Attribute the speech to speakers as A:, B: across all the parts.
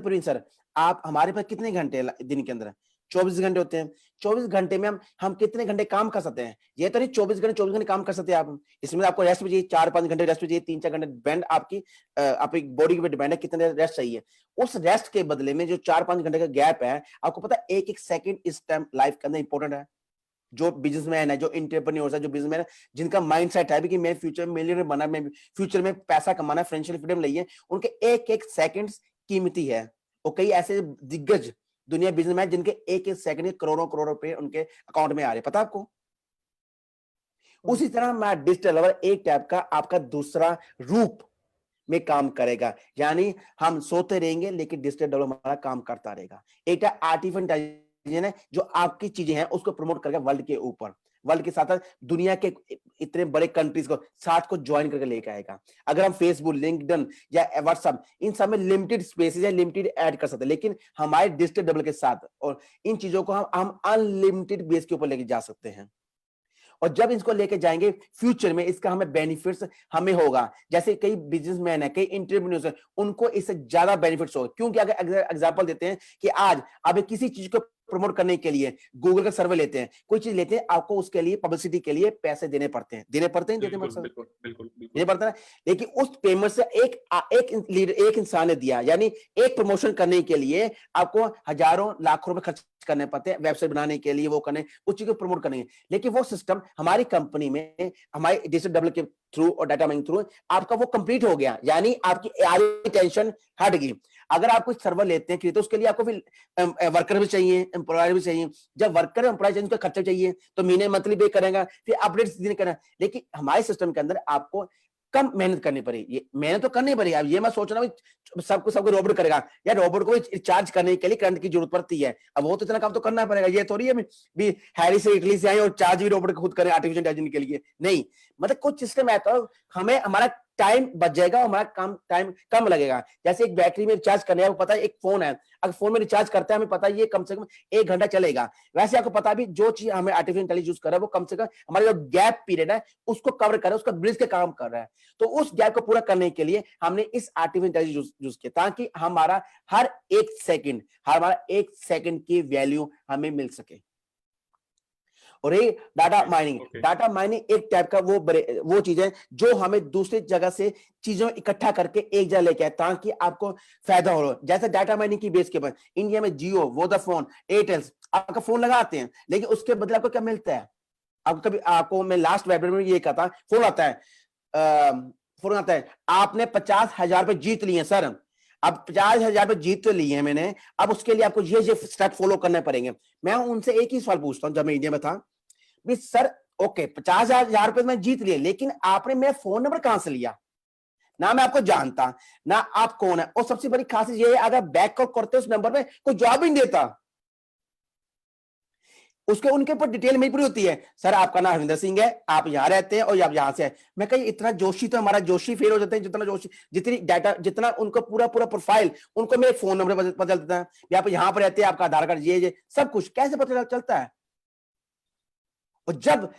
A: Praveen sir, आप हमारे पास कितने घंटे दिन के अंदर? 24 घंटे होते हैं। 24 घंटे में हम कितने घंटे काम कर सकते हैं? ये तो नहीं 24 घंटे काम कर सकते हैं आप। इसमें आपको रेस्ट भी चाहिए, 4-5 घंटे रेस्ट भी चाहिए, 3-4 घंटे डिपेंड आपकी बॉडी के ऊपर डिपेंड है कितने रेस्ट चाहिए। उस रेस्ट के बदले में जो 4-5 घंटे का गैप है, आपको पता है एक-एक सेकंड इस टाइम लाइफ के अंदर इंपॉर्टेंट है। जो बिजनेसमैन है, जो एंटरप्रेन्योर्स है, जो बिजनेसमैन है, जिनका माइंडसेट है कि मैं फ्यूचर में मिलियनर बनना है, मैं फ्यूचर में पैसा कमाना है, फाइनेंशियल फ्रीडम चाहिए, उनके एक-एक सेकंड्स कीमती है। और कई ऐसे दिग्गज दुनिया बिजनेसमैन जिनके एक-एक सेकंड के करोड़ों-करोड़ों रुपए उनके अकाउंट में आ रहे हैं, पता आपको? उसी तरह मैं डिजिटल लेवल एक टाइप का आपका दूसरा रूप में काम करेगा। यानी हम सोते रहेंगे लेकिन डिजिटल डेवलप हमारा काम करता रहेगा। एक आर्टिफिशियल इंटेलिजेंस है जो आपकी चीजें हैं उसको प्रमोट करेगा वर्ल्ड के ऊपर, वर्ल्ड के साथ दुनिया के इतने बड़े कंट्रीज को साथ को ज्वाइन करके लेकर आएगा। अगर हम फेसबुक, लिंक्डइन या व्हाट्सएप इन सब में लिमिटेड स्पेसेस या लिमिटेड ऐड कर सकते हैं, लेकिन हमारे डिजिटल डेवलप के साथ और इन चीजों को हम अनलिमिटेड बेस के ऊपर लेके जा सकते हैं। और जब इसको लेके जाएंगे फ्यूचर में इसका हमें बेनिफिट्स हमें होगा। जैसे कई बिजनेसमैन है, कई एंटरप्रेन्योर्स है, उनको इससे ज्यादा बेनिफिट्स होगा। क्योंकि अगर एग्जांपल देते हैं कि आज आप किसी चीज को प्रमोट करने के लिए गूगल का सर्वे लेते हैं, कोई चीज लेते हैं, आपको उसके लिए पब्लिसिटी के लिए पैसे देने पड़ते हैं, देने पड़ते हैं, देने पड़ता है। लेकिन उस पेमेंट से एक इंसान ने दिया, यानी एक प्रमोशन करने के लिए आपको हजारों लाखों रुपए खर्च करने पड़ते हैं, वेबसाइट बनाने के लिए, वो करने, उस चीज को प्रमोट करने। लेकिन वो सिस्टम हमारी कंपनी में, हमारे डिजिटल डेवलप के थ्रू और डाटा माइनिंग थ्रू आपका वो कंप्लीट हो गया, यानी आपकी आधी टेंशन हट गई। अगर आप कुछ सर्वर लेते हैं तो उसके लिए आपको फिर वर्कर भी चाहिए, एम्प्लॉयर भी चाहिए। जब वर्कर एम्प्लॉय चाहिए, उसका खर्चा चाहिए, तो महीने मंथली पे करेगा, फिर अपडेट्स देने करेगा। लेकिन हमारे सिस्टम के अंदर आपको कम मेहनत करनी पड़ेगी, मेहनत तो करनी पड़ेगी। अब ये मत सोचना सबको रोबोट करेगा, या रोबोट को रिचार्ज करने के लिए करंट की जरूरत पड़ती है। अब वो तो इतना काम तो करना पड़ेगा, ये थोड़ी है भी हैरी से इटली से आए और चार्ज भी रोबोट खुद करें आर्टिफिशियल इंटेलिजेंस के लिए, नहीं। मतलब कुछ सिस्टम है तो हमें हमारा टाइम बच जाएगा, हमारा काम टाइम कम लगेगा। जैसे एक बैटरी में रिचार्ज करने है, पता है एक फोन है, अगर फोन में रिचार्ज करता है हमें पता है ये कम से कम 1 घंटा चलेगा। वैसे आपको पता भी जो चीज हमें आर्टिफिशियल इंटेलिजेंस यूज कर रहा है वो कम से कम हमारा जो गैप पीरियड है उसको कवर कर रहा है, उसका ब्रिज के काम कर रहा है। तो उस गैप को पूरा करने के लिए हमने इस आर्टिफिशियल इंटेलिजेंस यूज किया, ताकि हमारा हर एक सेकंड की वैल्यू हमें मिल सके। और ये डाटा माइनिंग एक टाइप का वो चीज है जो हमें दूसरी जगह से चीजों इकट्ठा करके एक जगह लेके आए, ताकि आपको फायदा हो। जैसे डाटा माइनिंग की बेस के बाद इंडिया में जियो, वोडाफोन, एयरटेल आपका फोन लगाते हैं, लेकिन उसके बदले आपको क्या मिलता है? आपको मैं लास्ट वेबिनार में ये कहा था, फोन आता है, आपने 50,000 रुपए जीत लिए सर। अब 50,000 रुपए जीत तो लिए हैं मैंने, अब उसके लिए आपको ये स्टेप फॉलो करने पड़ेंगे। मैं उनसे एक ही सवाल पूछता हूं, जब मैं इंडिया में था, सर ओके 50,000 रुपए मैं जीत लिए, लेकिन आपने मेरा फोन नंबर कहां से लिया? ना मैं आपको जानता, ना आप कौन है। और सबसे बड़ी खासियत ये है, अगर बैक कॉल करते उस नंबर में कोई जवाब ही नहीं देता, उसके उनके ऊपर डिटेल में पूरी होती है, सर आपका नाम हरिंदर सिंह है, आप यहां रहते हैं और आप यहां से है। मैं कहीं इतना जोशी तो हमारा जोशी फेल हो जाते हैं, जितना जोशी, जितनी डाटा, जितना उनको पूरा प्रोफाइल, उनको मेरे फोन नंबर बदल देता है, आप यहां पर रहते हैं, आपका आधार कार्ड ये सब कुछ कैसे पता चलता है? और जब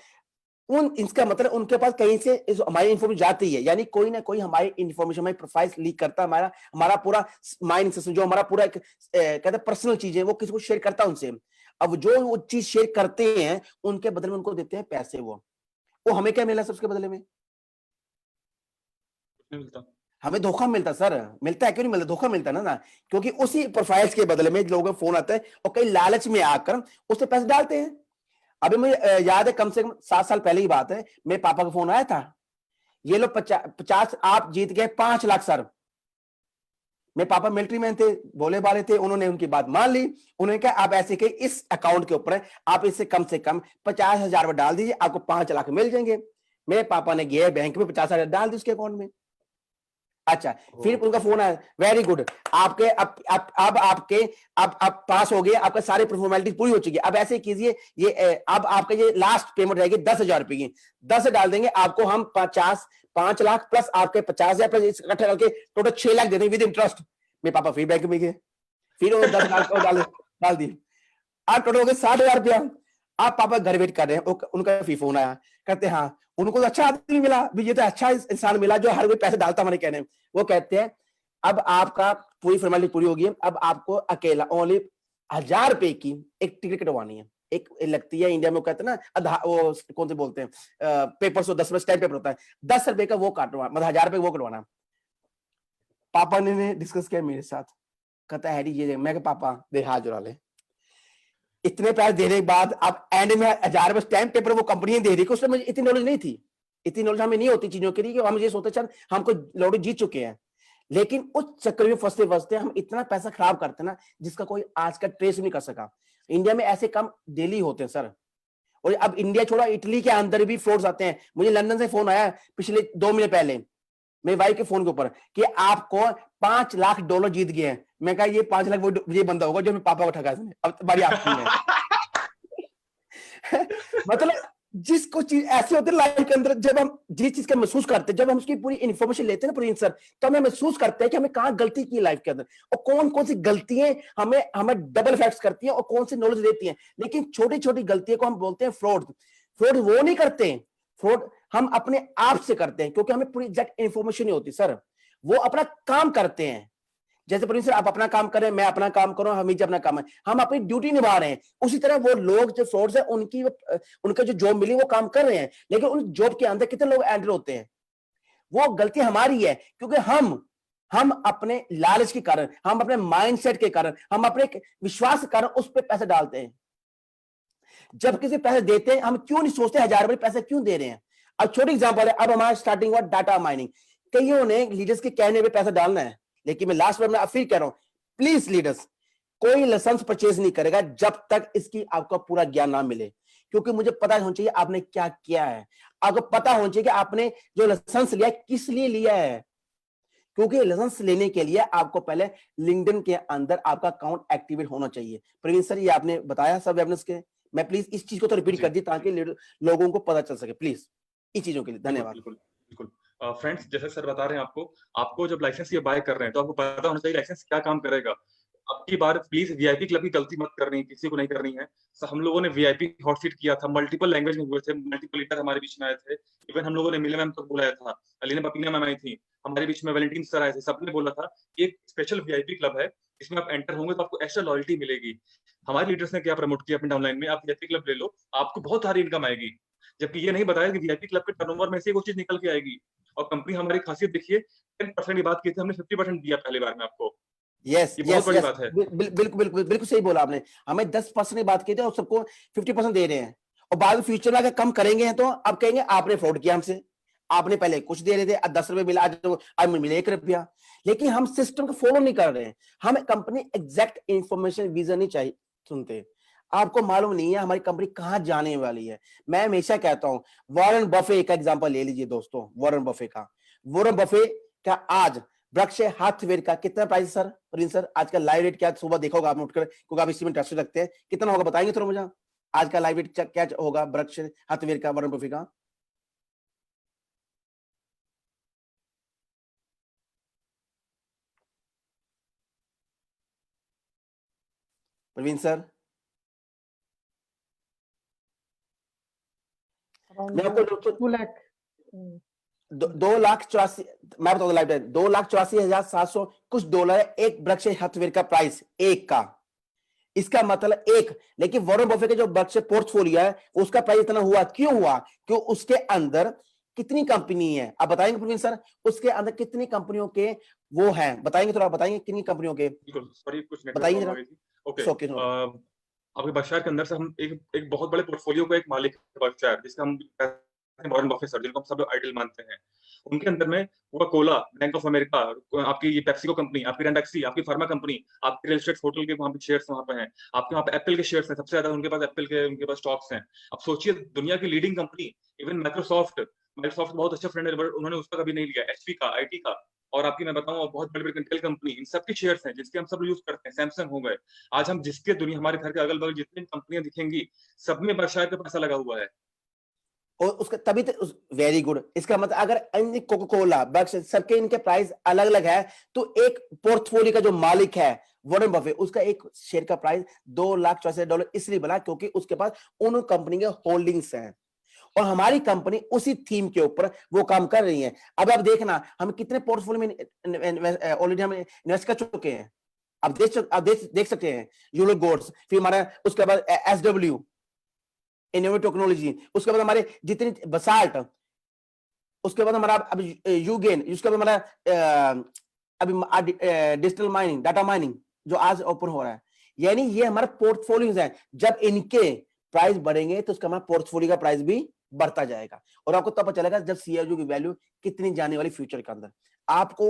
A: इसका मतलब उनके पास कहीं से हमारी इन्फॉर्मेशन जाती है, यानी कोई ना कोई हमारी इन्फॉर्मेशन, हमारी प्रोफाइल लीक करता है, हमारा पूरा माइंड सिस्टम, जो हमारा पूरा कहते हैं पर्सनल चीजें, वो किसी को शेयर करता है उनसे। अब जो वो चीज शेयर करते हैं उनके बदले में उनको देते हैं पैसे। वो हमें क्या मिला सर उसके बदले में? मिलता, हमें धोखा मिलता सर। मिलता है क्यों नहीं मिलता? धोखा मिलता ना क्योंकि उसी प्रोफाइल्स के बदले में लोगों को फोन आता है और कई लालच में आकर उससे पैसे डालते हैं। अभी मुझे याद है, कम से कम 7 साल पहले की बात है, मेरे पापा का फोन आया था, ये लोग 50 आप जीत गए 5 लाख सर। मेरे पापा मिलिट्री मैन थे, भोले वाले थे, उन्होंने उनकी बात मान ली। उन्होंने कहा आप ऐसे के इस अकाउंट के ऊपर आप इससे कम से कम 50,000 रुपए डाल दीजिए, आपको 5 लाख मिल जाएंगे। मेरे पापा ने गए बैंक में 50,000 डाल दी उसके अकाउंट में। अच्छा, फिर उनका फोन आया, वेरी गुड, आपके अब आपके अब पास हो गए, आपका सारी परफॉर्मेलिटी पूरी हो चुकी है, अब ऐसे कीजिए, ये अब आपका ये लास्ट पेमेंट रहेगी 10,000 रुपए की, 10 डाल देंगे आपको हम 5 लाख प्लस आपके 50,000 प्लस इकट्ठा करके टोटल 6 लाख दे देंगे विद इंटरेस्ट। मेरे पापा फिर बैंक में गए, फिर वो 10 लाख डाल दिए, आप टोटल हो गए 60,000 रुपया। आप पापा घर वेट कर रहे हैं, उनका फिर फोन आया, कहते हैं हाँ उनको तो अच्छा आदमी मिला, ये तो अच्छा इंसान मिला जो हर कोई पैसे डालता हमारे कहने। वो कहते हैं अब आपका पूरी फॉर्मेलिटी पूरी होगी, अब आपको अकेला ओनली 1000 रुपए की एक टिकट कटवानी है। एक लगती है इंडिया में, वो कहते हैं ना वो कौन से बोलते हैं पेपर, 10 रुपए स्टैम्प पेपर होता है, 10 रुपए का वो काटवा, मतलब 1000 रुपए वो कटवाना। पापा ने डिस्कस किया मेरे साथ, कहता है ये मैं पापा दे हाथ जुड़ा ले, इतने पैसे देने के बाद अब एंड में 1000 रुपए स्टैम्प पेपर वो कंपनी दे रही है, उसमें मुझे इतनी नॉलेज नहीं थी, इतनी नॉलेज हमें नहीं होती चीजों के लिए, कि हम ये सोचते चल हमको लॉटरी जीत चुके हैं, लेकिन उस चक्कर में फंसते फंसते हम इतना पैसा खराब करते ना, जिसका कोई आज का ट्रेस नहीं कर सका। इंडिया में ऐसे काम डेली होते हैं सर। और अब इंडिया छोड़ा, इटली के अंदर भी फ्रॉड्स आते हैं। मुझे लंदन से फोन आया पिछले 2 महीने पहले मेरी वाइफ के फोन के ऊपर कि आपको $5 लाख जीत गए हैं। मैं कहा ये 5 लाख वो ये बंदा होगा जो मेरे पापा को ठगा इसने, अब बड़ी आपकी है। मतलब जिसको चीज ऐसे होती है लाइफ के अंदर, जब हम जिस चीज का महसूस करते हैं, जब हम उसकी पूरी इन्फॉर्मेशन लेते हैं ना प्रिंस सर, तो हमें महसूस करते हैं कि हमें कहाँ गलती की लाइफ के अंदर, और कौन कौन सी गलतियां हमें हमें डबल इफेक्ट्स करती हैं और कौन सी नॉलेज देती हैं। लेकिन छोटी छोटी गलतियों को हम बोलते हैं फ्रॉड। फ्रॉड वो नहीं करते, फ्रॉड हम अपने आप से करते हैं, क्योंकि हमें पूरी एग्जैक्ट इन्फॉर्मेशन नहीं होती सर। वो अपना काम करते हैं, जैसे प्रिंस सर आप अपना काम करें, मैं अपना काम करूं, हमीज अपना काम है, हम अपनी ड्यूटी निभा रहे हैं। उसी तरह वो लोग जो फ्रॉड्स है, उनका जो जॉब मिली वो काम कर रहे हैं, लेकिन उन जॉब के अंदर कितने लोग एंटर होते हैं, वो गलती हमारी है, क्योंकि हम अपने लालच के कारण, हम अपने माइंडसेट के कारण, हम अपने विश्वास के कारण उस पर पैसे डालते हैं। जब किसी पैसे देते हैं, हम क्यों नहीं सोचते 1000 रुपए पैसे क्यों दे रहे हैं। अब छोटी एग्जांपल है, अब हमारा स्टार्टिंग हुआ डाटा माइनिंग, कईयों ने लीडर्स के कहने पे पैसा डालना है, लेकिन मैं लास्ट बार में फिर कह रहा हूं, प्लीज लीडर्स, कोई लाइसेंस परचेज नहीं करेगा जब तक इसकी आपको पूरा ज्ञान ना मिले, क्योंकि मुझे पता होना चाहिए आपने क्या किया है, आपको पता होना चाहिए कि आपने जो लाइसेंस लिया किस लिए लिया है, क्योंकि लाइसेंस लेने के लिए आपको पहले लिंक्डइन के अंदर आपका अकाउंट एक्टिवेट होना चाहिए। प्रवीण सर ये आपने बताया सब अवेयरनेस के, मैं प्लीज इस चीज को तो रिपीट कर दी ताकि लोगों को पता चल सके, प्लीज इन चीजों के लिए धन्यवाद।
B: बिल्कुल बिल्कुल। फ्रेंड्स जैसे सर बता रहे हैं आपको जब लाइसेंस ये बाय कर रहे हैं तो आपको पता होना चाहिए लाइसेंस क्या काम करेगा। आपकी बार प्लीज वीआईपी क्लब की गलती मत करनी, किसी को नहीं करनी है। हम लोगों ने वीआईपी हॉट सीट किया था, मल्टीपल लैंग्वेज में हुए थे, मल्टीपल लीडर हमारे बीच में आए थे। इवन हम लोगों ने मिले मैम तक बुलाया था, अलीना पपीना मैम आई थी हमारे बीच में, वैलेंटाइन सर आए थे, सबने बोला था एक स्पेशल वीआईपी क्लब है, इसमें आप एंटर होंगे तो आपको एक्स्ट्रा लॉयल्टी मिलेगी। हमारे लीडर्स ने क्या प्रमोट किया अपने डाउनलाइन में, आप वीआईपी क्लब ले लो आपको बहुत सारी इनकम आएगी, जबकि ये नहीं बताया कि वीआईपी क्लब के टर्नओवर में से वो चीज निकल के आएगी। और कंपनी हमारी खासियत देखिए, 10% की बात की थी हमने 50% दिया पहले बार में आपको।
A: यस
B: ये बहुत बड़ी बात है।
A: बिल्कुल सही बोला आपने, हमें 10% की बात की थी और सबको 50% दे रहे हैं, और बाद में फ्यूचर में अगर कम करेंगे तो अब कहेंगे आपने फ्रॉड किया हमसे, आपने पहले कुछ दे रहे थे, आज 10 रुपए मिला, आज मिले 1 रुपया। लेकिन हम सिस्टम को फॉलो नहीं कर रहे हैं, हमें कंपनी एग्जैक्ट इंफॉर्मेशन विजन नहीं चाहिए सुनते। आपको मालूम नहीं है हमारी कंपनी कहां जाने वाली है। मैं हमेशा कहता हूं, वॉरेन बफे का एग्जांपल ले लीजिए दोस्तों, वॉरेन बफे का आज वृक्ष हाथवेर का कितना प्राइस है सर? प्रिंस सर आज का लाइव रेट क्या, सुबह देखोगे आपने उठकर, क्योंकि आप इसी में इंटरेस्ट रखते हैं, कितना होगा बताएंगे थोड़ा मुझे? आज का लाइव रेट क्या होगा वृक्ष हाथवेर का, वॉरेन बफे का? प्रवीण सर मैं आपको
C: 2 लाख
A: 2,84,000, मैं बता दूं लाइव रेट 2,84,700 कुछ डॉलर है एक वृक्ष हाथवेर का प्राइस एक का। इसका मतलब एक, लेकिन वॉरेन बफे के जो वृक्ष पोर्टफोलियो है उसका प्राइस इतना हुआ, क्यों हुआ? क्यों उसके अंदर कितनी कंपनी है, आप बताएंगे प्रवीण सर? उसके अंदर कितनी कंपनियों के वो हैं, बताएंगे थोड़ा, बताएंगे कितनी कंपनियों के? बताइए जरा।
B: ओके आपके बर्कशायर के अंदर से हम एक बहुत बड़े पोर्टफोलियो का एक मालिक है बर्कशायर, जिसका हम वॉरेन बफे सर जिनको हम सब आइडल मानते हैं। उनके अंदर में Coca Cola, bank of America, आपकी ये पेप्सिको कंपनी, आपकी रेंडक्सी, आपकी फार्मा कंपनी, आपके रियल एस्टेट होटल के वहां पे शेयर्स वहां पे हैं, आपके वहां पे एप्पल के शेयर्स हैं सबसे ज्यादा, उनके पास एप्पल के उनके पास स्टॉक्स हैं। अब सोचिए दुनिया की लीडिंग कंपनी, इवन माइक्रोसॉफ्ट बहुत अच्छा फ्रेंड है बट उन्होंने उसका कभी नहीं लिया, एचपी का, आईटी का, और आपकी मैं बताऊं बहुत बड़ी बड़ी इंटेल कंपनी, इन सबके शेयर्स हैं जिसके हम सब यूज करते हैं, सैमसंग हो गए। आज हम जिसके दुनिया हमारे घर के अगल बगल जितनी कंपनियां दिखेंगी सब में बर्कशायर का पैसा लगा हुआ है।
A: और उसका तभी तो वेरी गुड, इसका मतलब अगर अन्य कोका कोला बर्क्स सबके इनके प्राइस अलग अलग है, तो एक पोर्टफोलियो का जो मालिक है वॉरेन बफे, उसका एक शेयर का प्राइस $2,84,000 इसलिए बना क्योंकि उसके पास उन कंपनी के होल्डिंग्स हैं। और हमारी कंपनी उसी थीम के ऊपर वो काम कर रही है। अब आप देखना हम कितने पोर्टफोलियो में ऑलरेडी हम इन्वेस्ट कर चुके हैं। आप देख सकते हैं यूरो गोड्स, फिर हमारा उसके बाद SW इनोवेटिव टेक्नोलॉजी, उसके बाद हमारे जितनी बसाल्ट, उसके बाद हमारा अब यूगेन, उसके बाद हमारा अभी डिजिटल माइनिंग, डाटा माइनिंग जो आज ओपन हो रहा है। यानी ये हमारे पोर्टफोलियोज हैं, जब इनके प्राइस बढ़ेंगे तो उसका हमारा पोर्टफोलियो का प्राइस भी बढ़ता जाएगा और आपको तब पता चलेगा जब CRU की वैल्यू कितनी जाने वाली फ्यूचर के अंदर। आपको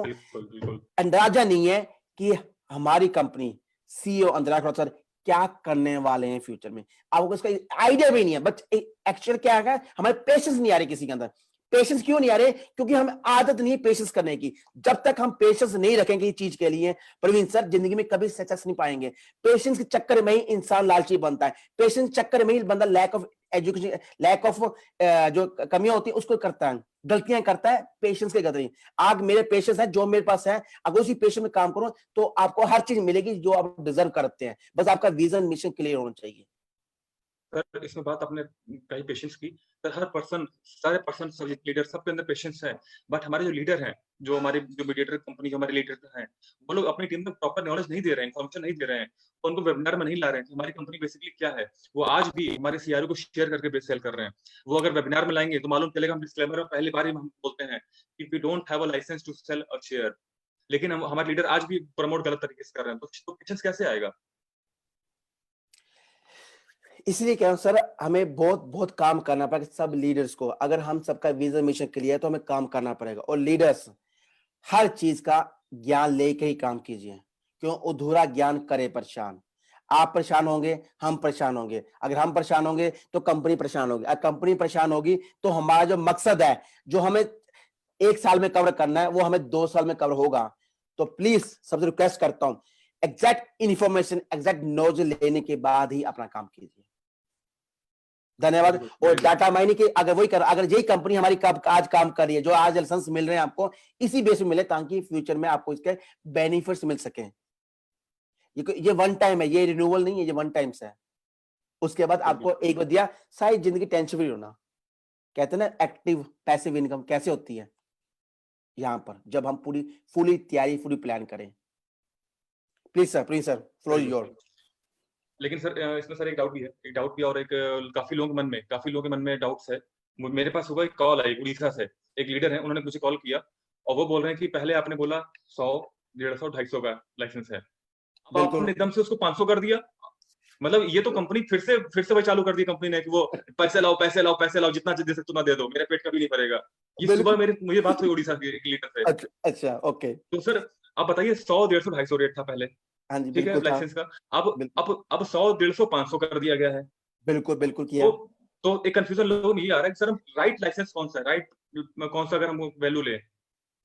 A: अंदाजा नहीं है कि हमारी कंपनी CEO अनुराग राउत सर क्या करने वाले हैं फ्यूचर में, आपको इसका आइडिया भी नहीं है। बट एक्चुअल क्या है, हमारे पेशेंस नहीं आ रहे किसी के अंदर। पेशेंस क्यों नहीं आ रहे? क्योंकि हम आदत नहीं है पेशेंस करने की। जब तक हम पेशेंस नहीं रखेंगे इस चीज के लिए प्रवीण सर, जिंदगी में कभी सक्सेस नहीं पाएंगे। पेशेंस के चक्कर में ही इंसान लालची बनता है, पेशेंस चक्कर में ही बंदा lack of education, lack of जो कमियां होती है उसको करता है, गलतियां करता है पेशेंस के गलती। आज मेरे पेशेंस है जो मेरे पास है, अगर उसी पेशेंस में काम करो तो आपको हर चीज मिलेगी जो आप डिजर्व करते हैं। बस आपका विजन मिशन क्लियर होना चाहिए।
B: सर इसमें बात आपने कही पेशेंस की। सर हर पर्सन, सारे पर्सन, सभी लीडर सबके अंदर पेशेंस है। बट हमारे जो लीडर हैं, जो हमारे जो मीडिएटर कंपनी जो हमारे लीडर हैं, वो लोग अपनी टीम में प्रॉपर नॉलेज नहीं दे रहे हैं, इन्फॉर्मेशन नहीं दे रहे हैं, तो उनको वेबिनार में नहीं ला रहे हैं। हमारी कंपनी बेसिकली क्या है, वो आज भी हमारे CRU को शेयर करके बेस सेल कर रहे हैं। वो अगर वेबिनार में लाएंगे तो मालूम चलेगा, हम डिस्क्लेमर में पहली बार ही हम बोलते हैं कि we don't have a licence to sell a share, लेकिन हम हमारे लीडर आज भी प्रमोट गलत तरीके से कर रहे हैं। तो पेशेंस कैसे आएगा?
A: इसलिए कह रहा हूं सर, हमें बहुत बहुत काम करना पड़ेगा सब लीडर्स को। अगर हम सबका विजन मिशन क्लियर है तो हमें काम करना पड़ेगा। और लीडर्स हर चीज का ज्ञान लेके ही काम कीजिए, क्यों अधूरा ज्ञान करे परेशान। आप परेशान होंगे, हम परेशान होंगे। अगर हम परेशान होंगे तो कंपनी परेशान होगी, अगर कंपनी परेशान होगी तो हमारा जो मकसद है, जो हमें 1 साल में कवर करना है, वो हमें 2 साल में कवर होगा। तो प्लीज सबसे रिक्वेस्ट करता हूं, एग्जैक्ट इंफॉर्मेशन, एग्जैक्ट नॉलेज लेने के बाद ही अपना काम कीजिए। धन्यवाद। और डाटा माइनिंग की अगर वही कर, अगर यही कंपनी हमारी आज काम कर रही है, जो आज लाइसेंस मिल रहे हैं आपको, इसी बेस में मिले ताकि फ्यूचर में आपको इसके बेनिफिट्स मिल सके। ये वन टाइम है, ये रिन्यूअल नहीं है, ये वन टाइम है। उसके बाद आपको एक बार दिया, सारी जिंदगी टेंशन फ्री होना। कहते हैं ना एक्टिव पैसिव इनकम कैसे होती है, यहां पर जब हम पूरी फुली तैयारी, फुली प्लान करें। Please sir, please sir, flow your.
B: लेकिन सर इसमें सर एक डाउट भी है और एक काफी लोगों के मन में डाउट्स है। मेरे पास सुबह एक कॉल आई उड़ीसा से, एक लीडर है, उन्होंने मुझे कॉल किया और वो बोल रहे हैं कि पहले आपने बोला 100, 150, 250 का लाइसेंस है, अब आपने एकदम से उसको 500 कर दिया। मतलब ये तो कंपनी फिर से वही चालू कर दी कंपनी ने कि वो पैसे लाओ, जितना दे सकते उतना दे दो, मेरा पेट कभी नहीं भरेगा। ये सुबह मुझे बात हुई उड़ीसा के एक लीडर से।
A: अच्छा, ओके।
B: तो सर आप बताइए, 100, 150, 250 रेट था पहले,
A: हाँ जी,
B: ठीक है,
A: बिल्कुल
B: लाइसेंस का। अब 100, 150, 500 कर दिया गया है।
A: बिल्कुल किया।
B: तो एक कंफ्यूजन लोगों में ये आ रहा है कि सर हम राइट लाइसेंस कौन सा है, राइट कौन सा अगर हम वैल्यू लें।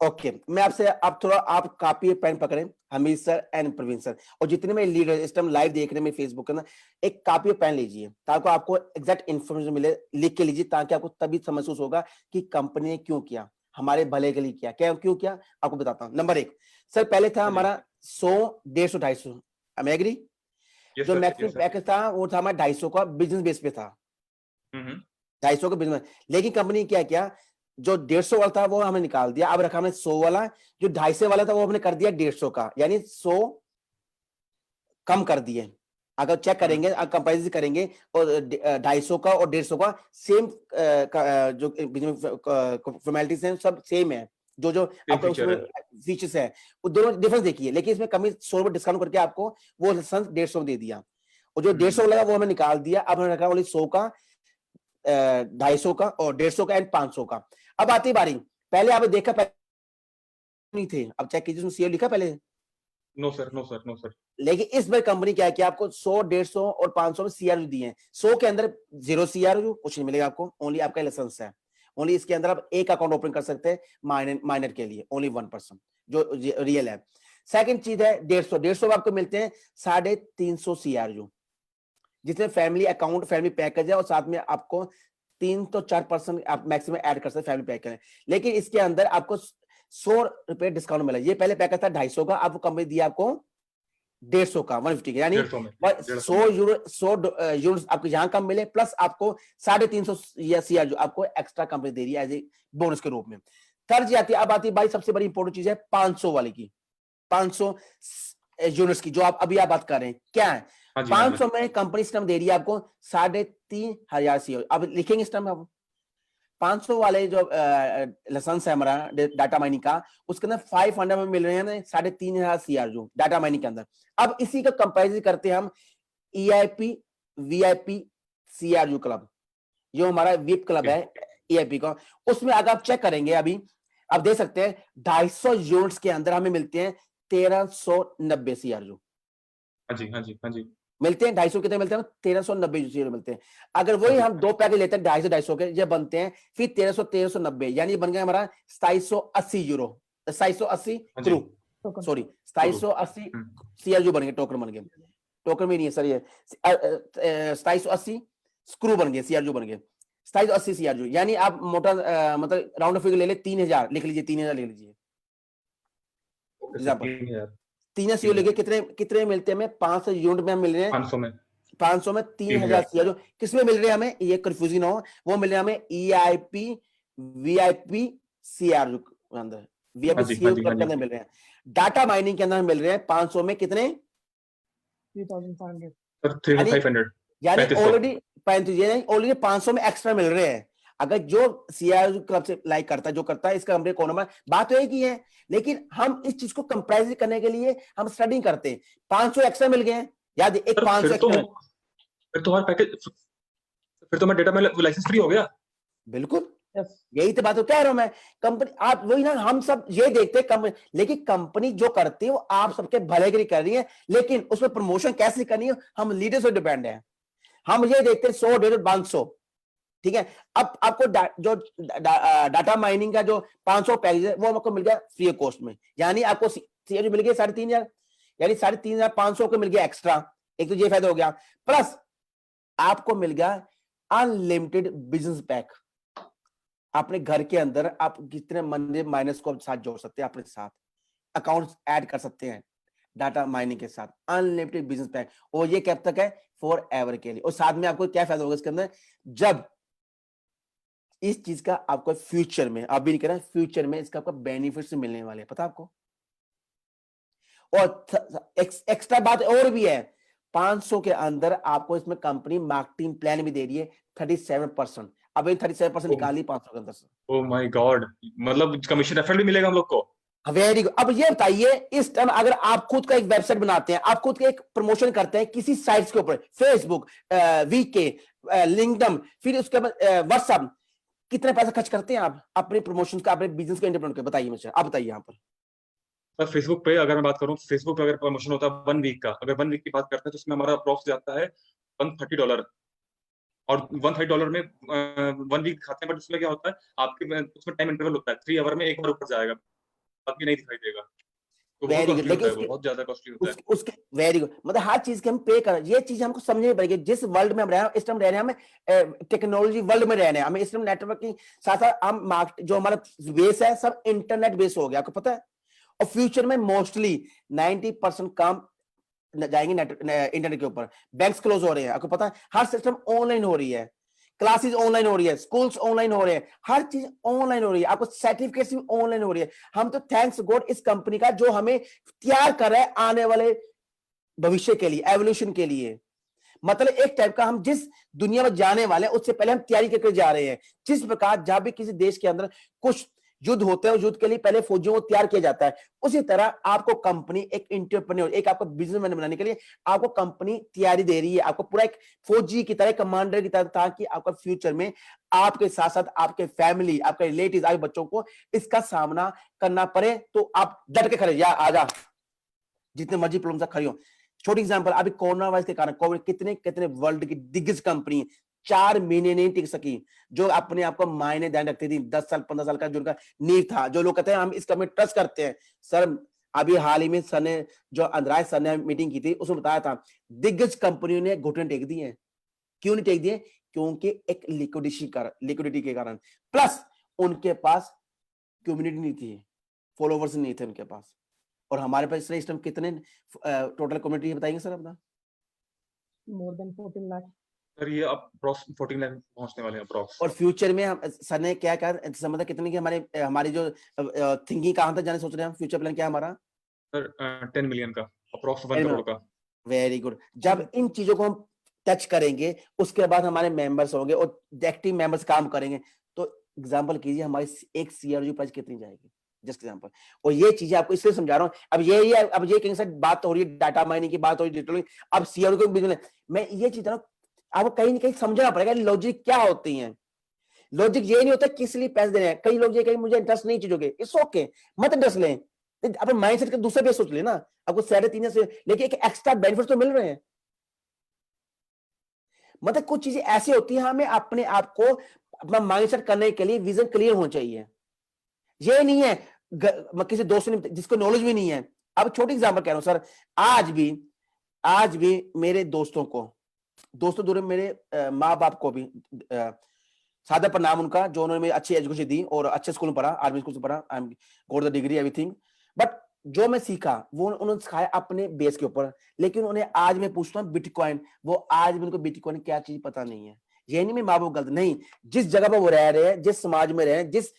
A: ओके, मैं आपसे आप थोड़ा आप कॉपी पेन पकड़े, Hamid sir and Praveen sir, और जितने में लीडर इस टाइम लाइव देख रहे हैं मेरे फेसबुक के ना, एक कॉपी पेन लीजिए ताकि आपको एग्जैक्ट इन्फॉर्मेशन मिले। लिख के लीजिए ताकि आपको तभी महसूस होगा कि कंपनी ने क्यों किया, हमारे भले के लिए किया, क्यों किया आपको बताता हूँ। नंबर 1 सर, पहले था हमारा 100, 150, 250, आई एग्री। जो मैक्सिमम पैकेज था वो था हमारा 250 का, बिजनेस बेस पे था, 250 का बिजनेस। लेकिन कंपनी क्या किया, जो 150 वाला था वो हमने निकाल दिया, अब रखा हमने 100 वाला। जो 250 वाला था वो हमने कर दिया 150 का, यानी 100 कम कर दिए। अगर चेक करेंगे, कंपेरिजन करेंगे और 250 का और 150 का सेम, जो फॉर्मेलिटीज हैं सब सेम है, जो आपका उसमें फीचर्स है वो दोनों डिफरेंस देखिए। लेकिन इसमें कमी 100 रुपए डिस्काउंट करके आपको वो लाइसेंस 150 दे दिया, और जो 150 वाला वो हमें निकाल दिया। अब हमने रखा ओनली 100 का, 250 का और 150 का एंड 500 का। अब आती बारी, पहले आपने देखा नहीं थे, अब चेक कीजिए उसमें लिखा पहले।
B: No sir.
A: लेकिन इस बार कंपनी क्या है कि आपको 100, 150 और 500 में CRU दिए हैं। 100 के अंदर 0 CRU कुछ नहीं मिलेगा आपको, ओनली आपका लाइसेंस है। ओनली इसके अंदर आप एक अकाउंट ओपन कर सकते हैं माइनर के लिए, ओनली 1% जो रियल है। सेकंड चीज है 150 में आपको मिलते हैं 350 CRU, जिसमें फैमिली अकाउंट, फैमिली पैकेज है, और साथ में आपको 3 तो 4% आप मैक्सिमम ऐड कर सकते हैं फैमिली पैकेज है। लेकिन इसके अंदर आपको 100 रुपए डिस्काउंट मिला। ये पहले पैकेज था 250 का, अब कंपनी दिया आपको 150 का, 150 का, यानी
B: 150 में
A: 100 यूनिट आपको यहाँ कम मिले, प्लस आपको 350 या सीआर जो आपको एक्स्ट्रा कंपनी दे रही है एज ए बोनस के रूप में। थर्ड आती है, अब आती है भाई सबसे बड़ी इंपॉर्टेंट चीज है 500 वाले की, 500 यूनिट्स की, जो आप अभी आप बात कर रहे हैं, क्या है
B: हाँ जी, हाँ जी।
A: 500 में कंपनी स्टम्प दे रही है आपको 3,500 सीआर। अब लिखेंगे स्टम्प आप 500 वाले जो लाइसेंस है हमारा डाटा माइनिंग का, उसके अंदर 500 में मिल रहे हैं 3,500 सीआर जो डाटा माइनिंग के अंदर। अब इसी का कंपैरिजन करते हैं हम ईआईपी वीआईपी सीआरयू क्लब, जो हमारा वीप क्लब है ईआईपी का, उसमें अगर आप चेक करेंगे अभी आप देख सकते हैं 250 यूनिट्स के अंदर हमें मिलते हैं 1,390 सीआरयू
B: हाँ जी, हाँ जी, हाँ जी।
A: मिलते हैं। 250 कितने मिलते हैं? 1,390 सीआरयू मिलते हैं। अगर वही
B: हाँ जी।
A: हम दो पैकेज लेते हैं 250 के, ये बनते हैं फिर 1,390, यानी बन गया हमारा 2,780 यूरो, 2,780
B: हाँ जी।
A: क्रू, सॉरी 2,780
B: हम्म।
A: सीआरयू बन गए, टोकन बन गए, टोकन में नहीं है सर ये, 2,780 स्क्रू बन गए, सीआरयू बन गए 2,780 सीआरयू, यानी आप मोटा मतलब राउंड फिगर ले ले 3,000 लिख लीजिए, 3,000 लिख लीजिए
B: ओके सर,
A: एग्जाम्पल।
B: 3000
A: 3,000 सीआरयू लेके कितने कितने मिलते हैं हमें? 500 यूनिट में हम मिल रहे हैं
B: 500 में
A: 500 में 3,000
B: 3000।
A: सीआरयू। किसमें मिल रहे हैं हमें? ये कंफ्यूजन हो, वो मिल रहे हैं हमें ईआईपी वीआईपी सीआरयू के अंदर, वीआईपी
B: हाँ जी, हाँ
A: सीआरयू
B: जी,
A: क्लब
B: हाँ
A: के
B: जी।
A: अंदर मिल रहे हैं। डाटा माइनिंग के अंदर मिल रहे हैं 500 में कितने?
C: 3,500।
B: सर
A: यानी
B: 3500
A: यानी
B: 3500।
A: ऑलरेडी 35, यानी ऑलरेडी 500 में एक्स्ट्रा मिल रहे हैं। अगर जो सीआरयू क्लब से लाइक करता है, जो करता है, इसका हमने कौन नंबर, बात तो एक ही है, लेकिन हम इस चीज को कंपेरिजन करने के लिए हम स्टडी करते हैं। 500 एक्स्ट्रा मिल गए हैं, याद एक
B: सर
A: 500 एक्स्ट्रा,
B: फिर तो हमारा पैकेज, फिर तो हमारा डेटा में लाइसेंस फ्री हो गया।
A: बिल्कुल
C: यस,
A: यही तो बात तो कह रहा हूं मैं। कंपनी आप वही ना, हम सब ये देखते हैं कंपनी, लेकिन कंपनी जो करती है वो आप सबके भले के लिए कर रही है, लेकिन उसमें प्रमोशन कैसे करनी है हम लीडर से डिपेंड है। हम ये देखते हैं 100 150 500, ठीक है। अब आपको जो डाटा माइनिंग का जो 500 पैकेज है वो आपको मिल गया फ्री कॉस्ट में, यानी आपको सीआरयू मिल गया 3,500, यानी 3,500 को मिल गया एक्स्ट्रा, एक तो ये फायदा हो गया, प्लस आपको मिल गया अनलिमिटेड बिजनेस पैक। अपने घर के अंदर आप कितने मंडे माइनस को साथ जोड़ सकते हैं, अपने साथ अकाउंट्स ऐड कर सकते हैं डाटा माइनिंग के साथ, अनलिमिटेड बिजनेस पैक, और ये कब तक है? फॉर एवर के लिए। और साथ में आपको क्या फायदा होगा इसके अंदर? जब इस चीज का आपको फ्यूचर में, आप भी नहीं कह रहे, फ्यूचर में इसका आपको बेनिफिट्स मिलने वाले हैं, पता आपको। और एक्स्ट्रा बात और भी है, 500 के अंदर आपको इसमें कंपनी मार्केटिंग प्लान भी दे रही है 37%। अब 37% निकाली 500 के अंदर से।
B: ओ माय गॉड, मतलब कमीशन रेफरल भी मिलेगा हम लोग को।
A: Very good. अब ये बताइए, इस टाइम अगर आप खुद का एक वेबसाइट बनाते हैं, आप खुद का एक प्रमोशन करते हैं किसी साइट्स के ऊपर, फेसबुक, वीके, लिंक्डइन, फिर उसके बाद व्हाट्सएप, कितने पैसा खर्च करते हैं आप अपने प्रमोशन का, अपने बिजनेस का इंडिपेंडेंट? बताइए मुझे, आप बताइए यहाँ पर।
B: सर फेसबुक पे अगर मैं बात करूं, फेसबुक पे अगर प्रमोशन होता है 1 वीक का, अगर 1 वीक की बात करते हैं तो उसमें हमारा अप्रॉक्स जाता है $130, और $130 में 1 वीक दिखाते हैं, बट उसमें क्या होता है आपके उसमें टाइम इंटरवल होता है, 3 आवर में एक बार ऊपर जाएगा, बाकी नहीं दिखाई देगा, तो बहुत
A: वेरी गुड।
B: कॉस्टली
A: लेकिन
B: होता है, वो
A: उसके
B: बहुत ज्यादा कॉस्टली होता है।
A: उसके वेरी गुड, मतलब हर चीज के हम पे कर, ये चीज हमको समझनी पड़ेगी। जिस वर्ल्ड में हम रह रहे हैं, इस टाइम रह रहे हैं, हमें टेक्नोलॉजी वर्ल्ड में रह रहे हैं, हमें इस टाइम नेटवर्किंग साथ साथ हम मार्केट जो हमारा बेस है सब इंटरनेट बेस हो गया, आपको पता है। और फ्यूचर में मोस्टली 90% काम जाएंगे इंटरनेट के ऊपर। बैंक्स क्लोज हो रहे हैं, आपको पता है, हर सिस्टम ऑनलाइन हो रही है, क्लासेस ऑनलाइन हो रही है, स्कूल्स ऑनलाइन हो रहे हैं, हर चीज ऑनलाइन हो रही है, आपको सर्टिफिकेट्स भी ऑनलाइन हो रही है। हम तो थैंक्स गॉड इस कंपनी का जो हमें तैयार कर रहा है आने वाले भविष्य के लिए, एवोल्यूशन के लिए। मतलब एक टाइप का हम जिस दुनिया में जाने वाले हैं उससे पहले हम तैयारी करके जा रहे हैं। जिस प्रकार जब भी किसी देश के अंदर कुछ युद्ध होते हैं, उस युद्ध के लिए पहले फौजियों को तैयार किया जाता है, उसी तरह आपको कंपनी एक इंटरप्रेन्योर, एक आपको बिजनेसमैन बनाने के लिए आपको कंपनी तैयारी दे रही है, आपको पूरा एक फौजी की तरह, कमांडर की तरह, ताकि आपका फ्यूचर में आपके साथ साथ आपके फैमिली, आपके रिलेटिव, आपके बच्चों को इसका सामना करना पड़े तो आप डट के खड़े, या आजा, जितने मर्जी प्रॉब्लम से खड़ी हो। छोटी एग्जांपल, अभी कोरोना वायरस के कारण कोविड, कितने कितने वर्ल्ड की दिग्गज कंपनी 4 महीने नहीं टिक सकी, जो अपने आप को मायने ध्यान रखती थी, 10 साल 15 साल का जो उनका नींव था, जो लोग कहते हैं हम इस कंपनी ट्रस्ट करते हैं। सर अभी हाल ही में सर ने, जो अंतराज सर ने मीटिंग की थी, उसमें बताया था दिग्गज कंपनियों ने घुटने टेक दिए हैं। क्यों नहीं टेक दिए? क्योंकि एक लिक्विडिटी के कारण, प्लस उनके पास कम्युनिटी नहीं थी, फॉलोवर्स नहीं थे उनके पास। और हमारे पास इस टाइम कितने टोटल कम्युनिटी है बताएंगे सर अपना?
C: More than 14 lakh.
B: सर ये अब 14 लाख पहुंचने वाले हैं अप्रॉक्स।
A: और फ्यूचर में हम सर ने क्या क्या समझा कितने की हमारी जो थिंकिंग कहाँ तक जाने सोच रहे हैं हम? फ्यूचर प्लान क्या हमारा?
B: सर 10 मिलियन का, अप्रॉक्स 1 करोड़ का।
A: Very good. जब इन चीजों को हम टच करेंगे उसके बाद हमारे मेंबर्स होंगे और एक्टिव मेंबर्स काम करेंगे, तो एग्जांपल कीजिए हमारी एक सीआरओ प्राइस कितनी जाएगी, जस्ट एग्जांपल। और ये चीजें आपको इसलिए समझा रहा हूँ। अब ये कहीं से बात हो रही है डाटा माइनिंग की, बात हो रही है, अब सीआरओ के बिजनेस, मैं ये चीज आपको कहीं ना कहीं समझना पड़ेगा लॉजिक क्या होती है। लॉजिक ये नहीं होता किस लिए पैसे दे रहे हैं। कई लोग ये कहीं मुझे इंटरेस्ट नहीं चीजों के, इट्स ओके, मत इंटरेस्ट लें, अपने माइंडसेट का दूसरे पे सोच लेना। आपको 3.5 से लेकिन एक एक्स्ट्रा बेनिफिट तो मिल रहे हैं। मतलब कुछ चीजें ऐसी होती हैं, हमें अपने आप को अपना माइंडसेट करने के लिए विजन क्लियर होना चाहिए। ये नहीं है किसी दोस्त ने जिसको नॉलेज भी नहीं है। अब छोटी एग्जांपल कह रहा हूं सर, आज भी मेरे दोस्तों दूर मेरे माँ बाप को भी सादा प्रणाम उनका, जो उन्होंने अच्छी एजुकेशन दी और अच्छे स्कूल में पढ़ा, आर्मी स्कूल से पढ़ा, I am got the degree everything. But जो मैं सीखा वो उन्होंने सिखाया अपने बेस के ऊपर। लेकिन उन्हें आज मैं पूछता हूँ बिटकॉइन, वो आज भी उनको बिटकॉइन क्या चीज पता नहीं है। ये नहीं मैं माँ बाप गलत नहीं, जिस जगह पर वो रह रहे हैं, जिस समाज में रहे, जिस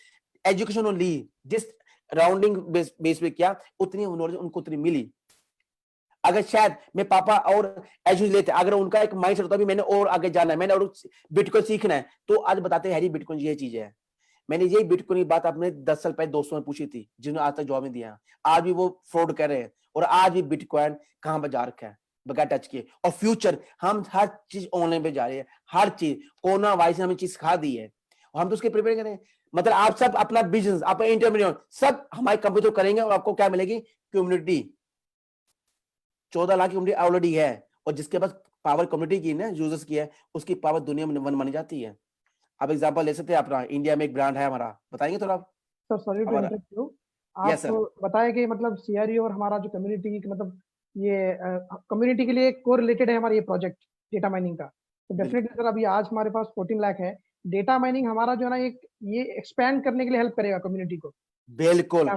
A: एजुकेशन उन्होंने ली, जिस राउंडिंग बेस पे किया, उतनी नॉलेज उनको उतनी मिली। अगर शायद मैं पापा और एजुकेशन लेते, अगर उनका एक माइंडसेट होता भी मैंने और आगे जाना है, मैंने और बिटकॉइन सीखना है, तो आज बताते हैं बिटकॉइन ये चीज है। मैंने यही बिटकॉइन की बात अपने 10 साल पहले दोस्तों ने पूछी थी, जिन्होंने आज तक जवाब नहीं दिया। आज भी वो फ्रॉड कर रहे हैं और आज भी बिटकॉइन कहां पर जा रखा है बगैर टच किए। और फ्यूचर हम हर चीज ऑनलाइन पे जा रही है, हर चीज। कोरोना वायरस ने हमें चीज सिखा दी है और हम तो उसके प्रिपेयर करें। मतलब आप सब अपना बिजनेस, अपना इंटरमीडिएट सब हमारे कंपनी तो करेंगे और आपको क्या मिलेगी? कम्युनिटी। 14 लाख की कम्युनिटी ऑलरेडी है, और जिसके पास पावर कम्युनिटी की ना यूजर्स की है, उसकी पावर दुनिया में वन मानी जाती है। आप एग्जांपल ले सकते हैं अपना, इंडिया में एक ब्रांड है हमारा, बताएंगे थोड़ा आप?
C: सर सॉरी टू
A: हमारा
C: इंटरप्ट यू,
A: यस
C: आप
A: सर।
C: बताएं कि मतलब सीआरई और हमारा जो कम्युनिटी मतलब ये कम्युनिटी के लिए कोरिलेटेड है हमारा ये प्रोजेक्ट डेटा माइनिंग का। तो डेफिनेटली सर अभी आज हमारे पास 14 लाख है। डेटा माइनिंग हमारा जो है ना एक ये एक्सपैंड करने के लिए हेल्प करेगा कम्युनिटी को।
A: बिल्कुल।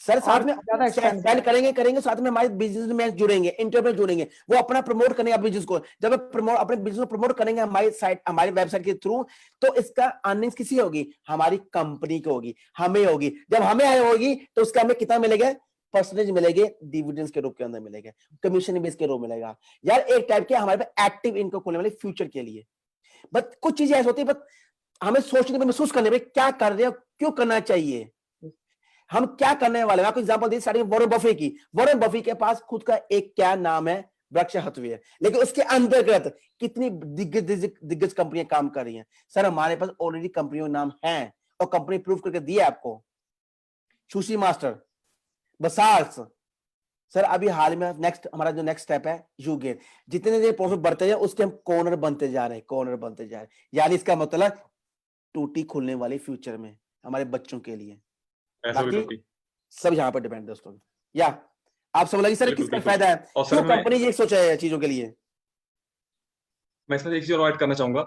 A: सर साथ
C: और
A: में
C: ज्यादा एक्सपैंड
A: सेल करेंगे साथ में हमारे बिजनेस में जुड़ेंगे, इंटरप्रेन्योर जुड़ेंगे, वो अपना प्रमोट करेंगे अपने बिजनेस को। जब अपने बिजनेस को प्रमोट करेंगे हमारी साइट, हमारी वेबसाइट के थ्रू, तो इसका अर्निंग्स किसी होगी? हमारी कंपनी को होगी, हमें होगी। जब हमें होगी तो उसका हमें कितना मिलेगा? परसेंटेज मिलेंगे, डिविडेंड्स के रूप के अंदर मिलेगा, कमीशन बेस के रूप मिलेगा। यार एक टाइप के हमारे पास एक्टिव इनकम खोलने वाले फ्यूचर के लिए। बट कुछ चीजें ऐसी होती है, बट हमें सोचने में, महसूस करने में, क्या कर रहे हो, क्यों करना चाहिए, हम क्या करने वाले हैं। आपको example the starting Warren Buffett की। वॉरेन बफे के पास खुद का एक क्या नाम है? बर्कशायर हैथवे, लेकिन उसके अंतर्गत कितनी दिग्गज कंपनियां काम कर रही हैं। सर हमारे पास ऑलरेडी कंपनियों के नाम हैं और कंपनी प्रूव करके दिया आपको। Sushi master, बसार्स। सर अभी हाल में हमारा जो नेक्स्ट स्टेप है यूगेन। जितने दिन प्रॉफिट बढ़ते जाए उसके हम कॉर्नर बनते जा रहे हैं। यानी इसका मतलब टूटी खुलने वाली फ्यूचर में हमारे बच्चों के लिए। बाकी सब यहाँ पर डिपेंड दोस्तों। या आप सब लगी सर किसका फायदा है, क्यों कंपनी ये सोचा है चीजों के लिए?
B: मैं इसमें एक चीज और ऐड करना चाहूंगा।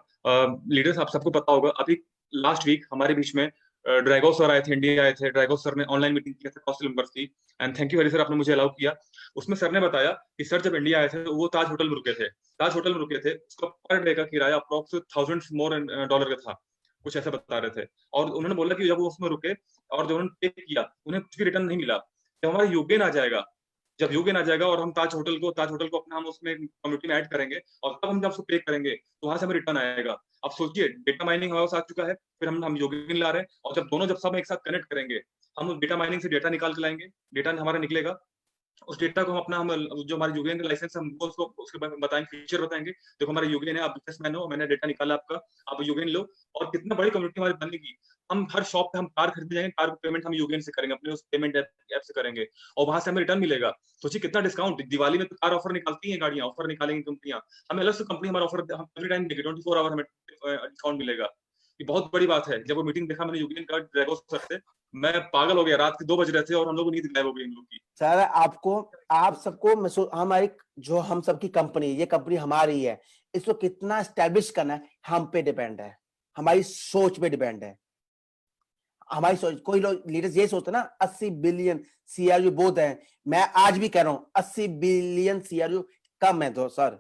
B: लीडर्स आप सबको पता होगा, अभी लास्ट वीक हमारे बीच में ड्रैगो सर आए थे, इंडिया आए थे। ड्रैगो सर ने ऑनलाइन मीटिंग किया था हॉस्टल मेंबर्स की, and thank you Hari sir, आपने मुझे अलाउ किया। उसमें सर ने बताया कि सर जब इंडिया आए थे तो वो ताज होटल में रुके थे। ताज होटल में रुके थे, उसका पर डे का किराया अप्रोक्स $1000 मोर डॉलर का था, कुछ ऐसा बता रहे थे। और उन्होंने बोला कि जब वो उसमें रुके और जब उन्होंने पे किया उन्हें कुछ भी रिटर्न नहीं मिला। जब हमारा यूगेन आ जाएगा, जब यूगेन आ जाएगा और हम ताज होटल को अपना हम उसमें कम्युनिटी में ऐड करेंगे और तब हम जब उसको पे करेंगे तो वहां से हमें रिटर्न आएगा। अब सोचिए, डेटा माइनिंग हमारे साथ चुका है, फिर हम यूगेन ला रहे हैं, और जब सब एक साथ कनेक्ट करेंगे, हम डेटा माइनिंग से डेटा निकाल के लाएंगे, डेटा हमारा निकलेगा, उस डेटा को हम जो हमारे यूगेन का लाइसेंस है हमको उसके बारे में बताएंगे, फीचर बताएंगे, देखो हमारा यूगेन है, आप बिजनेसमैन हो, मैंने डेटा निकाला आपका, आप यूगेन लो। और कितना बड़ी कम्युनिटी हमारी बनेगी। हम हर शॉप पे हम कार खरीदने जाएंगे, कार पेमेंट हम यूगेन से करेंगे, अपने उस पेमेंट ऐप से करेंगे, और वहां से हमें रिटर्न मिलेगा। सोचिए कितना डिस्काउंट। दिवाली में तो कार ऑफर निकालती है, गाड़ियां ऑफर निकालेंगी कंपनियां, हमें अलग से कंपनी हमारा ऑफर एवरी टाइम देगी, 24 आवर हमें डिस्काउंट मिलेगा। ये बहुत बड़ी बात है। जब वो मीटिंग देखा मैंने यूगेन का ड्रैगो सर से, मैं पागल हो गया। रात के 2 बज रहे थे और हम लोग नींद गायब हो गई इन लोग की।
A: सर आप सबको हमारी जो हम सबकी कंपनी, ये कंपनी हमारी है, इसको कितना स्टैब्लिश करना है हम पे डिपेंड है, हमारी सोच पे डिपेंड है। हमारी सोच, कोई लोग लीडर्स ये सोचते हैं ना 80 बिलियन सीआरयू बहुत है। मैं आज भी कह रहा हूं 80 बिलियन सीआरयू कम है तो सर,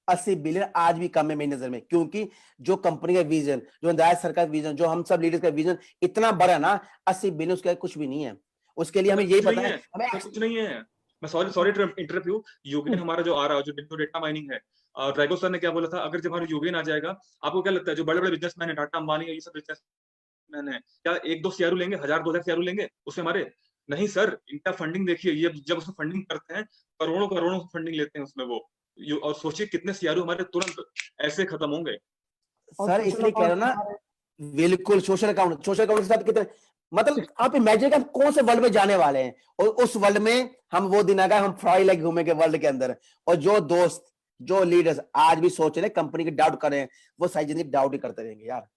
A: 80 बिलियन आज भी कम है मेरी नजर में, क्योंकि जो कंपनी का विजन, जो नंदायत सर का विजन, जो हम सब लीडर्स का विजन इतना बड़ा है ना, 80 बिलियन उसका कुछ भी नहीं है। उसके लिए हमें यही
B: कुछ
A: पता
B: नहीं
A: है,
B: है,
A: हमें
B: सर कुछ नहीं है। मैं सॉरी सॉरी इंटरव्यू, यूगेन हमारा जो आ रहा है, जो डेटा माइनिंग है, ड्रैगो सर ने क्या बोला था, अगर जब हमारा यूगेन आ जाएगा, आपको क्या लगता है जो बड़े-बड़े बिजनेसमैन है, टाटा अंबानी है, ये सब बिजनेसमैन है, क्या 1-2 सीआरओ लेंगे, 1000-2000 सीआरओ लेंगे उससे हमारे? नहीं सर, इनका फंडिंग देखिए, ये जब उसमें फंडिंग करते हैं, करोड़ों-करोड़ों फंडिंग लेते हैं उसमें वो। और सोचिए कितने सीआरओ हमारे तुरंत ऐसे खत्म होंगे।
C: और
A: सर
C: सोशल
A: इसलिए कह रहा हूं
C: अकाउंट
A: ना,
C: हमारे
A: बिल्कुल सोशल अकाउंट, सोशल अकाउंट के साथ कितने, मतलब आप इमेजिन कर कौन से वर्ल्ड में जाने वाले हैं, और उस वर्ल्ड में हम वो दिन आएगा हम फ्राई लाइक घूमेंगे वर्ल्ड के अंदर। और जो दोस्त, जो लीडर्स आज भी सोच रहे हैं कंपनी की डाउट कर रहे हैं, वो सारी जिंदगी डाउट ही करते रहेंगे यार।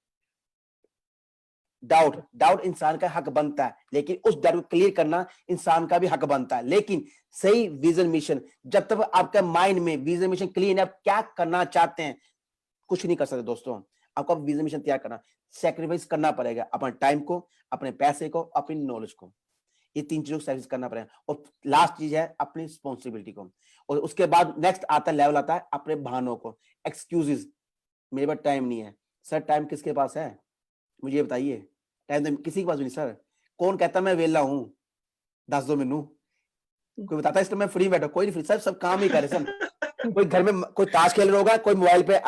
A: डाउट डाउट इंसान का हक बनता है, लेकिन उस डाउट को क्लियर करना इंसान का भी हक बनता है। लेकिन सही विजन मिशन, जब तक आपका माइंड में विजन मिशन क्लियर है, आप क्या करना चाहते हैं, कुछ नहीं कर सकते दोस्तों। आपको विजन मिशन तैयार करना, सेक्रीफाइस करना पड़ेगा, अपने टाइम को, अपने पैसे को, अपनी नॉलेज को, ये 3 चीजों को सेक्रीफाइस करना पड़ेगा। और लास्ट चीज है अपनी रिस्पॉन्सिबिलिटी को। और उसके बाद नेक्स्ट आता है लेवल, आता है अपने बहानों को, एक्सक्यूजेस, मेरे पास टाइम नहीं है। सर टाइम किसके पास है, मुझे ये बताइए। टाइम तो किसी के पास भी नहीं सर। कौन कहता मैं वेला हूं, दस दो मैनू, कोई बताता है इस टाइम मैं फ्री बैठा, कोई नहीं फ्री सर, सब काम ही करे सर। कोई घर में कोई ताश खेल रहा होगा, कोई मोबाइल पे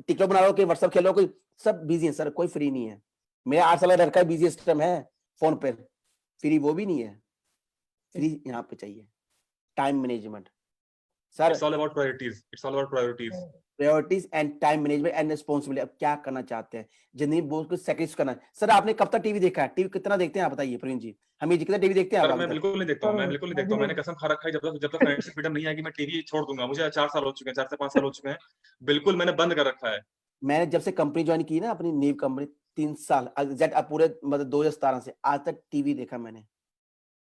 A: टिकटॉक बना रहा हो, कोई व्हाट्सएप खेल रहा हो, कोई, सब बिजी है सर, कोई फ्री नहीं है। मेरा 8 साल का लड़का बिजी सिस्टम है फोन पे, फ्री वो भी नहीं है। फ्री यहाँ पे चाहिए time management sir,
B: it's all about priorities, it's all about priorities.
A: Priorities and time management and responsibility. अब क्या करना चाहते हैं, जिंदगी बहुत कुछ सैक्रिफाइस करना है। सर आपने कब तक टीवी देखा है, टीवी कितना देखते हैं आप बताइए प्रवीण जी, हम ये कितना टीवी देखते हैं आप
B: सर
A: अभी
B: मैं
A: तक?
B: बिल्कुल नहीं देखता हूँ,
C: सर
B: मैं बिल्कुल नहीं
C: मैं
B: देखता
C: भी
B: हूँ। मैंने
C: नहीं।
B: कसम खा रखा है, जब तक फाइनेंशियल फ्रीडम नहीं आएगी मैं टीवी छोड़ दूंगा। मुझे 4 साल हो चुके हैं, 4 से 5 साल हो चुके हैं, बिल्कुल मैंने बंद कर रखा है।
A: मैंने जब से कंपनी ज्वाइन की ना, अपनी न्यू कंपनी, 3 साल एग्जैक्ट, अब पूरे मतलब 2017 से आज तक टीवी देखा मैंने।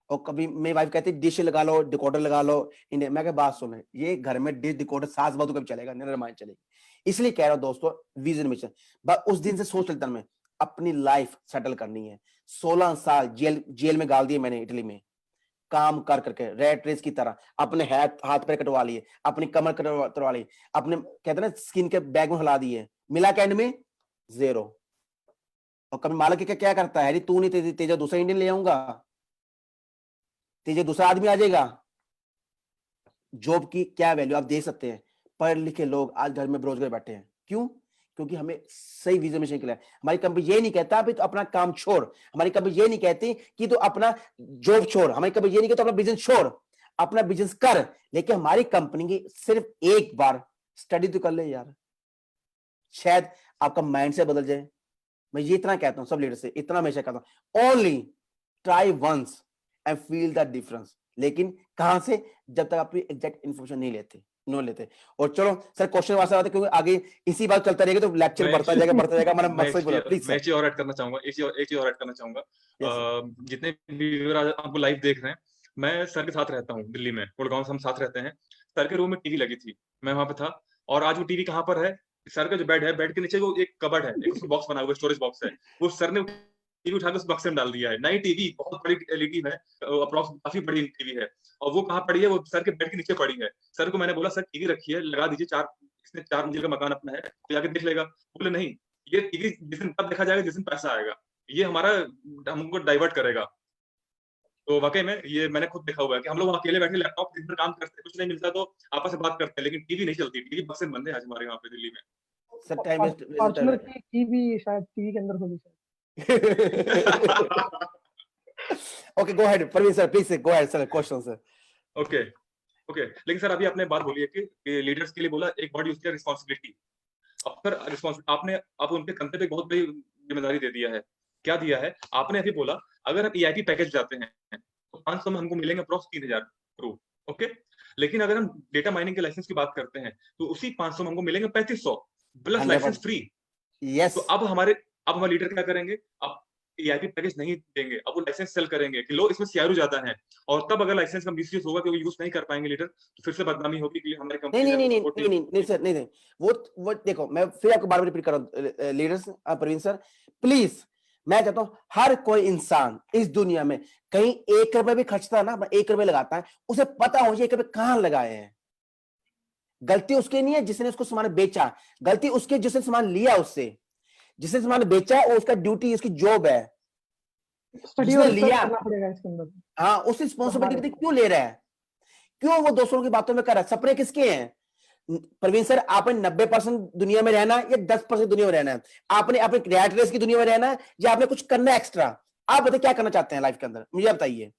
A: और कभी मेरी वाइफ कहती डिश लगा लो, डिकोडर लगा लो इंडिया, मैं बात सुने, ये घर में डिश डिकोडर सास बहू कभी चलेगा नहीं, रामायण चलेगी। इसलिए कह रहा हूं दोस्तों, विजन मिशन, बस उस दिन से सोच लेता मैं अपनी लाइफ सेटल करनी है। 16 साल जेल में गाल दिए मैंने इटली में, काम कर करके रेट रेस की तरह, अपने हाथ पैर कटवा लिए, अपनी कमर कटवा ली, अपने कहते ना स्किन के बैग में हिला दिए, मिला के एंड में 0। और कभी मालिक क्या करता है, तू नहीं तेजा दूसरा इंडियन ले आऊंगा, तेजा दूसरा आदमी आ जाएगा। जॉब की क्या वैल्यू आप देख सकते हैं, पढ़े लिखे लोग आज घर में बेरोजगार बैठे हैं, क्यों? क्योंकि हमें सही विजन मिशन के लिए, हमारी कंपनी ये नहीं कहता अभी तो अपना काम छोड़, हमारी कंपनी ये नहीं कहती कि तो अपना जॉब छोड़, हमारी कंपनी ये नहीं कहती अपना बिजनेस छोड़, अपना बिजनेस कर, लेकिन हमारी कंपनी की सिर्फ एक बार स्टडी तो कर ले यार, शायद आपका माइंड से बदल जाए। मैं ये इतना कहता हूं सब लीडर से, इतना हमेशा कहता हूं, only try once and feel the difference. लेकिन कहां से, जब तक आप एग्जैक्ट इन्फॉर्मेशन नहीं लेते। और चलो सर क्वेश्चन आंसर आते, क्योंकि आगे इसी बात चलता रहेगा तो लेक्चर बढ़ता जाएगा हमारा मकसद पूरा। प्लीज
B: मैं एक चीज और ऐड करना चाहूंगा, एक चीज और ऐड करना चाहूंगा। जितने व्यूअर आज आपको लाइव देख रहे हैं, मैं सर के साथ रहता हूँ दिल्ली में, गुड़गांव से हम साथ रहते हैं। सर के रूम में टीवी लगी थी, मैं वहां पे था, और आज वो टीवी कहाँ पर है, सर का जो बेड है, बेड के नीचे वो एक कबर्ड है, एक उसका बॉक्स बना हुआ, स्टोरेज बॉक्स है, वो सर ने टीवी उठा के उस बक्से में डाल दिया है। नई टीवी, बहुत बड़ी एलईडी है, अप्रॉक्स काफी बड़ी टीवी है, और वो कहाँ पड़ी है, वो सर के बेड के नीचे पड़ी है। सर को मैंने बोला सर टीवी रखी है, लगा दीजिए, इसने 4 मंजिल का मकान अपना है, तो जाके देख लेगा। बोले नहीं, ये टीवी जिस दिन तब देखा जाएगा जिस दिन पैसा आएगा, ये हमारा हमको डाइवर्ट करेगा। तो वाकई में ये मैंने खुद देखा हुआ है कि हम लोग अकेले बैठे लैपटॉप दिन भर काम करते हैं, कुछ नहीं मिलता तो आपस में बात करते हैं, लेकिन टीवी नहीं चलती, टीवी बक्से में बंद है आज हमारे यहाँ पे दिल्ली में।
A: सर टाइम वेस्ट
C: फॉर्च्यूनर की भी शायद टीवी के अंदर होगी sir.
A: Okay go ahead Praveen sir, please go ahead sir, question sir.
B: Okay okay, लेकिन सर अभी आपने बात बोली है कि लीडर्स के लिए बोला एक वर्ड यूज किया, रिस्पांसिबिलिटी। अब सर आपने आप उनके कंधे पे एक बहुत बड़ी जिम्मेदारी दे दिया है। क्या दिया है आपने? अभी बोला अगर हम ईआईपी पैकेज जाते हैं तो 500 में हमको मिलेंगे अप्रॉक्स 3000 करोड़, ओके। लेकिन अगर हम डेटा माइनिंग के लाइसेंस की बात करते हैं तो उसी 500 में हमको मिलेंगे 3500 प्लस लाइसेंस फ्री।
A: यस,
B: तो अब हमारे लीडर क्या करेंगे? अब ईआईपी पैकेज नहीं देंगे, अब वो लाइसेंस सेल करेंगे कि लो इसमें सीआरयू ज्यादा है, और तब अगर लाइसेंस का मिसयूज होगा कि वो यूज नहीं कर पाएंगे लीडर, तो फिर से बदनामी होगी कि हमारी कंपनी
A: नहीं
B: ने
A: नहीं नहीं
B: सपोर्ट
A: नहीं नहीं नहीं सर, नहीं नहीं, वो देखो मैं फिर आपको बार बार रिपीट कर रहा हूँ लीडर्स, प्रवीण सर प्लीज, मैं चाहता हूं हर कोई इंसान इस दुनिया में कहीं 1 रुपए भी खर्चता है ना, 1 रुपए लगाता है, उसे पता हो ये 1 रुपए कहां लगाए हैं। गलती उसकी नहीं है जिसने उसको सामान बेचा, गलती उसके जिसने सामान लिया, उससे जिसने सामान बेचा वो उसका ड्यूटी, उसकी जॉब है।
C: स्टडी
A: जिसने
C: और रिसर्च
A: लिया,
C: करना पड़ेगा इसके अंदर।
A: हाँ, उस रिस्पॉन्सिबिलिटी
C: हमारे
A: क्यों ले रहा है, क्यों वो दूसरों की बातों में कर रहा है? सपने किसके हैं? प्रवीण सर, आपने 90% दुनिया में रहना है या 10% दुनिया में रहना है? आपने अपने रैट रेस की दुनिया में रहना है या आपने कुछ करना है एक्स्ट्रा? आप बताइए क्या करना चाहते हैं लाइफ के अंदर, मुझे बताइए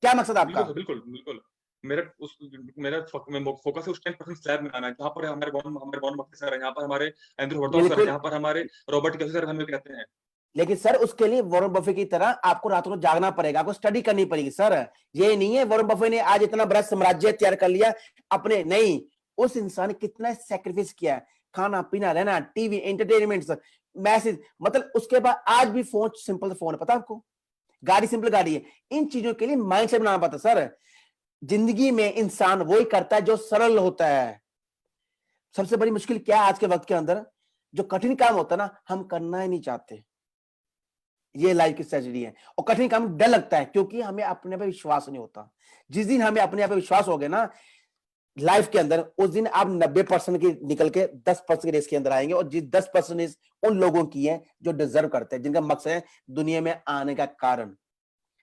A: क्या मकसद आपका?
B: बिल्कुल बिल्कुल। मेरा फोकस है उस 10% स्लैब में आना है जहाँ पर हमारे वॉरेन बफेट सर है, यहाँ पर हमारे एंड्रू वर्टॉन सर है,
A: बिल्कुल।
B: यहाँ पर हमारे रॉबर्ट कियोसाकी सर हमें कहते हैं।
A: लेकिन सर उसके लिए वॉरेन बफेट की तरह आपको रातों को जागना पड़ेगा, आपको स्टडी करनी पड़ेगी सर। ये नहीं है वॉरेन बफेट ने आज इतना बड़ा साम्राज्य तैयार कर लिया अपने, नहीं, उस इंसान ने कितना सैक्रिफाइस किया है, खाना पीना रहना, टीवी, एंटरटेनमेंट, मैसेज, मतलब उसके बाद आज भी फोन, सिंपल फोन है, पता आपको, गाड़ी सिंपल गाड़ी है। इन चीजों के लिए माइंड सेट बनाना पड़ता सर। जिंदगी में इंसान वही करता है जो सरल होता है। सबसे बड़ी मुश्किल क्या है आज के वक्त के अंदर? जो कठिन काम होता है ना, हम करना ही नहीं चाहते। ये लाइफ की स्ट्रेटजी है। और कठिन काम डर लगता है क्योंकि हमें अपने पे विश्वास नहीं होता। जिस दिन हमें अपने आप पे विश्वास हो गया ना लाइफ के अंदर, उस दिन आप 90% की निकल के 10% की रेस के अंदर आएंगे। और जिस 10% उन लोगों की है जो डिजर्व करते हैं, जिनका मकसद है दुनिया में आने का कारण।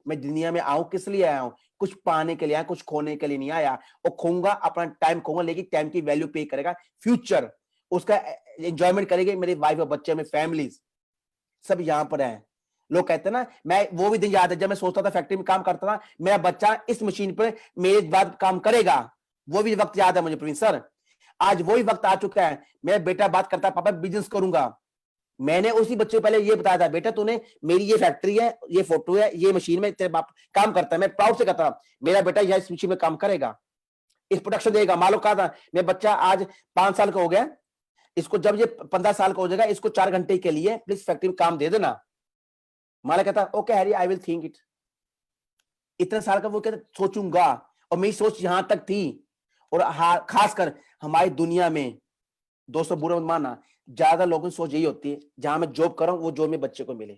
A: मैं दुनिया में आऊं किस लिए आया हूं? कुछ पाने के लिए आया, कुछ खोने के लिए नहीं आया। और खोऊंगा, अपना टाइम खोऊंगा, लेकिन टाइम की वैल्यू पे करेगा फ्यूचर, उसका एंजॉयमेंट करेंगे मेरे वाइफ और बच्चे, मेरे फैमिलीज सब यहां पर है। लोग कहते हैं ना, मैं वो भी दिन याद है जब मैं सोचता था फैक्ट्री में काम करता था, मेरा बच्चा इस मशीन पर मेरे बाद काम करेगा। वो भी वक्त याद है मुझे प्रवीण सर। आज वही वक्त आ चुका है, मेरा बेटा बात करता है पापा बिजनेस करूंगा। मैंने उसी बच्चे को पहले ये बताया था, बेटा तूने, मेरी ये फैक्ट्री है, ये फोटो है, ये मशीन में तेरे बाप काम करता है, मैं प्राउड से कहता मेरा बेटा यह इस मशीन में काम करेगा, इस प्रोडक्शन देगा। मालूम कहा था मेरा बच्चा आज 5 साल का हो गया, इसको जब ये 15 साल का हो जाएगा, इसको 4 घंटे के लिए प्लीज फैक्ट्री में काम दे देना। माला कहता okay Harry, I will think it. इतना साल का वो कहता सोचूंगा। और मेरी सोच यहां तक थी। और खासकर हमारी दुनिया में, दोस्तों बुरा मत मानना, ज्यादा लोगों की सोच यही होती है जहां मैं जॉब कर रहा हूं वो जॉब में बच्चे को मिले।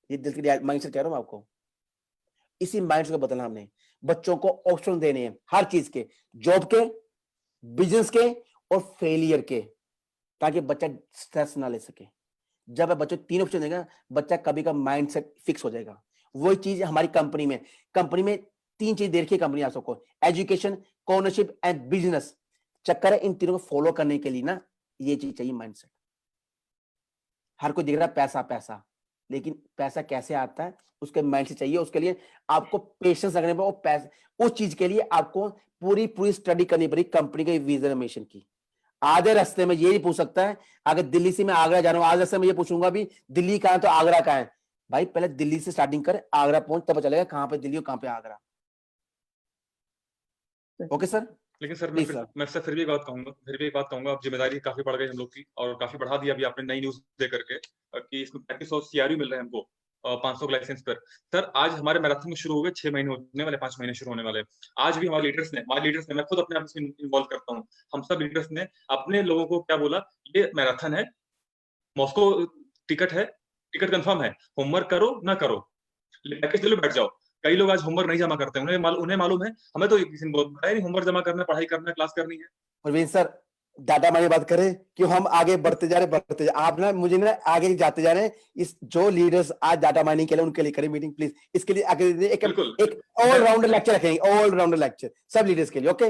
A: ये दिल की माइंड से कह रहा हूं आपको। इसी माइंड को बदलना हमने, बच्चों को ऑप्शन देने हैं हर चीज के, जॉब के, बिजनेस के और फेलियर के, ताकि बच्चा स्ट्रेस ना ले सके। जब बच्चों 3 ऑप्शन देगा, बच्चा कभी का माइंड सेट फिक्स हो जाएगा। वही चीज हमारी कंपनी में 3 चीज दे रखी है कंपनी आप सबको, एजुकेशन, ओनरशिप एंड बिजनेस। चक्कर है इन तीनों को फॉलो करने के लिए ना, ये चीज चाहिए माइंडसेट। हर कोई दिख रहा है पैसा पैसा, लेकिन पैसा कैसे आता है उसके माइंड से चाहिए। उसके लिए आपको पेशेंस रखने पर, पैसा उस चीज के लिए आपको पूरी स्टडी करनी पड़ेगी कंपनी के विजन मिशन की। आधे रास्ते में ये नहीं पूछ सकता है, अगर दिल्ली से मैं आगरा जा रहा हूं, आधे रास्ते में ये पूछूंगा भी दिल्ली कहां है तो आगरा कहां है। भाई पहले दिल्ली से स्टार्टिंग कर, आगरा पहुंच, तब चलेगा कहां पे दिल्ली और कहां पे आगरा। Okay sir.
B: लेकिन सर
A: प्लीज सर।
B: मैं फिर भी एक बात कहूंगा, अब जिम्मेदारी काफी बढ़ गई हम लोग की और काफी बढ़ा दिया अभी आपने नई न्यूज दे करके कि इसमें 3500 सीआरयू मिल रहे हैं हमको 500 के लाइसेंस पर। सर आज हमारे मैराथन में शुरू हो गए, 6 महीने होने वाले, 5 महीने शुरू होने वाले। आज भी हमारे लीडर्स ने मैं खुद अपने आप इसमें इन्वॉल्व करता हूँ, हम सब लीडर्स ने अपने लोगों को क्या बोला, ये मैराथन है, मॉस्को टिकट है, टिकट कंफर्म है, होमवर्क करो ना करो, पैकेज ले लो, बैठ जाओ। कई लोग आज होमवर्क नहीं जमा करते हैं, उन्हें मालूम है, हमें तो किसी ने बताया नहीं होमवर्क जमा करना, पढ़ाई करना, क्लास करनी है।
A: प्रवीण सर, डाटा माइनिंग बात करें क्यों, हम आगे बढ़ते जा रहे आप ना, मुझे ना आगे जाते जा रहे हैं। इस जो लीडर्स आज डाटा माइनिंग के लिए, उनके लिए करें मीटिंग प्लीज। इसके लिए आगे एक ऑल राउंडर लेक्चर रखेंगे, ऑल राउंडर लेक्चर सब लीडर्स के लिए। Okay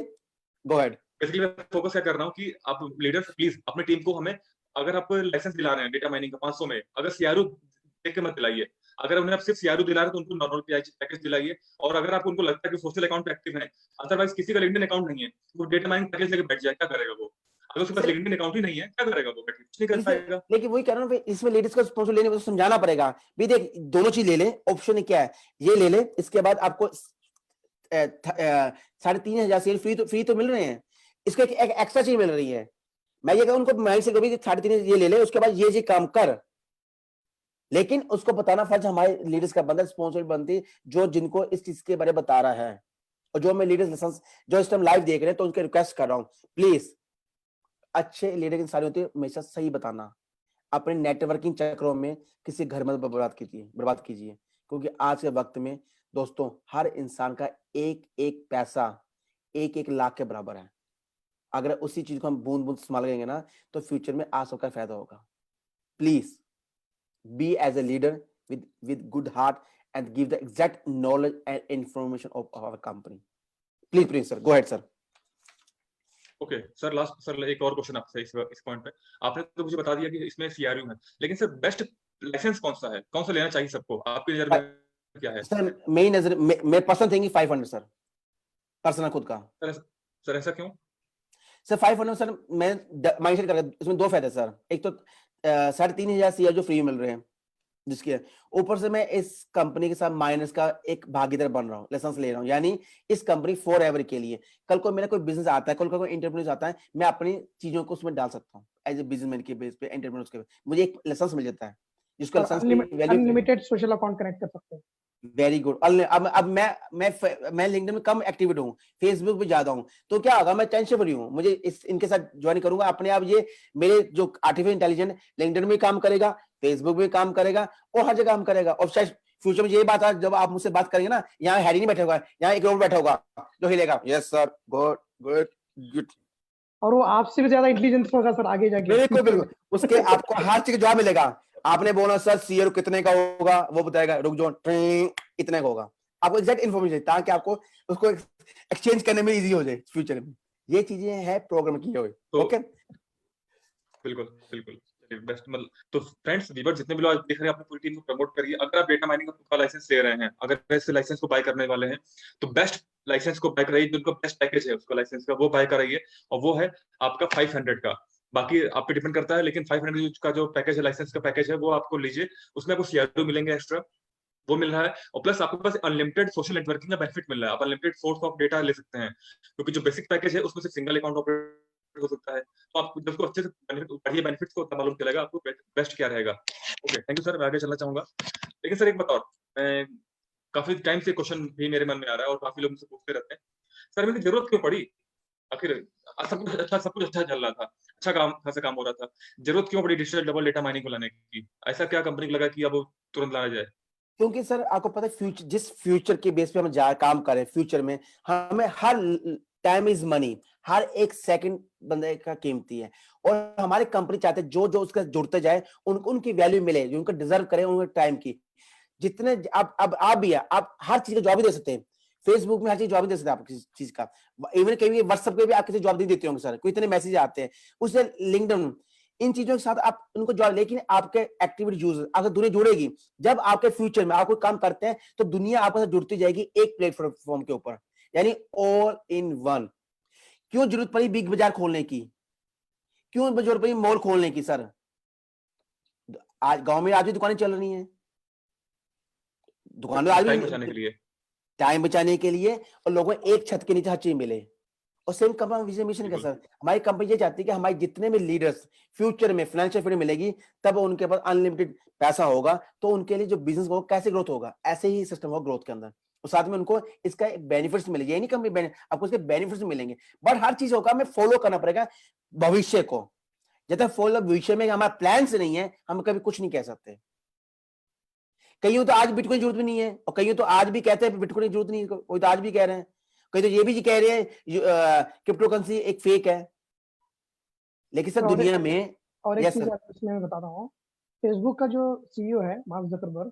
A: go ahead.
B: बेसिकली मैं फोकस क्या कर रहा हूँ कि आप लीडर्स प्लीज अपनी टीम को, हमें अगर आप लाइसेंस दिला रहे हैं डेटा माइनिंग का 500 में, अगर सीआरयू देख के मत दिलाइए। अगर उन्हें आप सिर्फ सीआरयू दिला रहे हैं तो उनको नॉर्मल पैकेज दिलाइए। और अगर आप उनको लगता है कि सोशल अकाउंट पे एक्टिव है, अदरवाइज किसी का लिंक्डइन अकाउंट नहीं है, वो डेटा माइनिंग पैकेज लेके बैठ जाए, क्या करेगा वो? अगर उसके पास लिंक्डइन अकाउंट ही नहीं है, क्या करेगा वो? कुछ नहीं कर पाएगा।
A: लेकिन वही कह रहा हूँ, इसमें लेडीज को स्पॉन्सर लेने को समझाना पड़ेगा भी। देख दोनों चीज ले ले, ऑप्शन क्या है, ये ले ले, इसके बाद आपको 3,500 सेल फ्री तो मिल रहे हैं, इसको एक एक्स्ट्रा चीज मिल रही है। मैं ये कहूँ उनको माइंड से कभी 3,500 ये ले ले, उसके बाद ये काम कर। लेकिन उसको बताना फर्ज हमारे लीडर्स का बनता है, स्पॉन्सर बनती जो जिनको इस चीज के बारे में बता रहा है। और जो मैं लीडर्स लेसन जो इस टाइम लाइव देख रहे हैं, तो उनके रिक्वेस्ट कर रहा हूं प्लीज, अच्छे लीडर की सारी होती है हमेशा सही बताना। अपने नेटवर्किंग चक्रों में किसी घर में बर्बाद कीजिए, क्योंकि आज के वक्त में दोस्तों हर इंसान का एक एक पैसा एक एक लाख के बराबर है। अगर उसी चीज को हम बूंद बूंद संभाल लेंगे ना, तो फ्यूचर में आप सबका फायदा होगा। Please be as a leader with good heart and give the exact knowledge and information of our company. Please, Prince sir, go ahead sir.
B: Okay sir, last sir एक और क्वेश्चन आपसे इस पॉइंट पे। आपने तो मुझे बता दिया कि इसमें सीआरयू है, लेकिन सर बेस्ट लाइसेंस कौन सा है, कौन सा लेना चाहिए सबको, आपके नजर में क्या है?
A: सर मेरी नजर मैं पर्सनल थिंकिंग 500 सर, पर्सनल खुद का।
B: सर ऐसा क्यों?
A: सर 500 सर मैं माइंडसेट कर, इसमें दो फायदे सर। एक तो 3,500 सीआर जो फ्री मिल रहे हैं जिसके ऊपर से मैं इस कंपनी के साथ माइनस का एक भागीदार बन रहा हूँ, लाइसेंस ले रहा हूँ, यानी इस कंपनी फॉर एवर के लिए। कल को मेरा कोई बिजनेस आता है, कल को कोई एंटरप्रेन्योर आता है, मैं अपनी चीजों को उसमें डाल सकता हूँ एज ए बिजनेसमैन के बेस पे, एंटरप्रेन्योर के मुझे एक लाइसेंस मिल जाता है जिसको लाइसेंस की value
C: unlimited social account connect कर सकते हैं।
A: Very good. अब मैं लिंक्डइन में कम एक्टिवेट हूँ, फेसबुक पे ज्यादा हूँ, तो क्या होगा, मैं टेंशन फ्री हूँ, मुझे इनके साथ ज्वाइन करूंगा अपने आप। ये मेरे जो आर्टिफिशियल इंटेलिजेंस लिंक्डइन में काम करेगा, फेसबुक में काम करेगा और हर जगह काम करेगा। और शायद फ्यूचर में ये बात है, जब आप मुझसे बात करेंगे ना, यहाँ हैरी नहीं बैठा होगा, यहाँ एक रोबोट बैठा होगा जो हिलेगा, yes sir, good good good,
C: और वो आपसे भी ज्यादा इंटेलिजेंट होगा सर आगे जाके।
A: बिल्कुल बिल्कुल, उसके आपको हर चीज का जवाब मिलेगा। आपने बोला सर सीआर कितने का होगा, वो बताएगा रुक जाओ इतने का होगा, आपको एग्जैक्ट इन्फॉर्मेशन ताकि आपको उसको एक्सचेंज करने में इजी हो जाए फ्यूचर में। ये चीजें हैं प्रोग्राम की हुई। ओके
B: बिल्कुल बिल्कुल, बेस्ट। मतलब तो फ्रेंड्स, व्यूअर जितने भी लोग देख रहे हैं, अपनी पूरी टीम को प्रमोट करिए। अगर आप डेटा माइनिंग का लाइसेंस ले रहे हैं, अगर इस लाइसेंस को बाय करने वाले हैं, तो बेस्ट लाइसेंस को बाय कराइए, जिनका बेस्ट पैकेज है उसका लाइसेंस का, वो बाय कराइए, और वो है आपका 500 का। बाकी आप पे डिपेंड करता है, लेकिन 500 का जो पैकेज है, लाइसेंस का पैकेज है, वो आपको लीजिए। उसमें आपको सीआरयू मिलेंगे एक्स्ट्रा, वो मिल रहा है, और प्लस आपके पास अनलिमिटेड सोशल नेटवर्किंग का बेनिफिट मिल रहा है। आप अनलिमिटेड सोर्स ऑफ डेटा ले सकते हैं, क्योंकि जो बेसिक पैकेज है उसमें से सिंगल अकाउंट ऑपरेट हो सकता है। तो आप जब उसको अच्छे से बढ़िया बेनिफिट्स को मालूम चलेगा आपको बेस्ट क्या रहेगा। ओके, थैंक यू सर, मैं आगे चलना चाहूंगा। लेकिन सर एक बात और, मैं काफी टाइम से क्वेश्चन भी मेरे मन में आ रहा है और काफी लोग मुझसे पूछते रहते हैं, सर मेरी जरूरत क्यों पड़ी? आखिर सब कुछ अच्छा चल रहा था, अच्छा काम खासा काम हो रहा था, जरूरत क्यों पड़ी डिजिटल डबल डेटा माइनिंग को लाने की? ऐसा क्या कंपनी को लगा कि अब तुरंत लाया जाए?
A: क्योंकि सर आपको पता है फ्यूचर, जिस फ्यूचर के बेस पे हम काम करें, फ्यूचर में हमें हर टाइम इज मनी, हर एक सेकंड बंदे का कीमती है। और हमारी कंपनी चाहते हैं जो जो उसका जुड़ते जाए उनको उनकी वैल्यू मिले, जो उनको डिजर्व करे उनके टाइम की। जितने अब आप भी है, आप हर चीज का जवाब भी दे सकते हैं, फेसबुक में हर चीज जवाब दे सकते हैं आप किसी चीज का, इवन कभी व्हाट्सएप पे भी आप किसी जवाब नहीं देते होंगे सर, कोई इतने मैसेज आते हैं, उससे लिंक्डइन, इन चीजों के साथ आप उनको जवाब। लेकिन आपके एक्टिविटी यूजर अगर दुनिया जुड़ेगी, जब आपके फ्यूचर में आप कोई काम करते हैं तो दुनिया आपके साथ जुड़ती जाएगी एक प्लेटफॉर्म के ऊपर, यानी ऑल इन वन। क्यों जरूरत पड़ी बिग बाजार खोलने की, क्यों जरूरत पड़ी मॉल खोलने की सर? आज गांव में आज भी दुकानें चल रही हैं, दुकानों आज
B: टाइम बचाने के लिए,
A: टाइम बचाने के लिए, और लोगों को एक छत के नीचे हर चीज मिले। और सेम कंपनी विजन मिशन का सर, हमारी कंपनी ये चाहती है कि हमारे जितने भी लीडर्स फ्यूचर में फाइनेंशियल फ्रीडम मिलेगी, तब उनके पास अनलिमिटेड पैसा होगा, तो उनके लिए जो बिजनेस होगा कैसे ग्रोथ होगा, ऐसे ही सिस्टम होगा ग्रोथ के अंदर। और साथ में उनको इसका बेनिफिट्स मिलेगी, ये नहीं कंपनी आपको इसके बेनिफिट्स मिलेंगे, बट हर चीज होगा हमें फॉलो करना पड़ेगा भविष्य को। जब तक फॉलो भविष्य में हमारा प्लान से नहीं है, हम कभी कुछ नहीं कह सकते। कईयों तो आज बिटकॉइन जरूरत भी नहीं है, और कईयों तो आज भी कहते हैं बिटकॉइन की जरूरत नहीं है, कोई तो आज भी कह रहे हैं, कई तो ये भी कह रहे हैं क्रिप्टो करेंसी एक फेक है। लेकिन सर दुनिया में,
C: और एक चीज इसमें मैं बताता हूँ, फेसबुक का जो सीईओ है मार्क जकरबर्ग,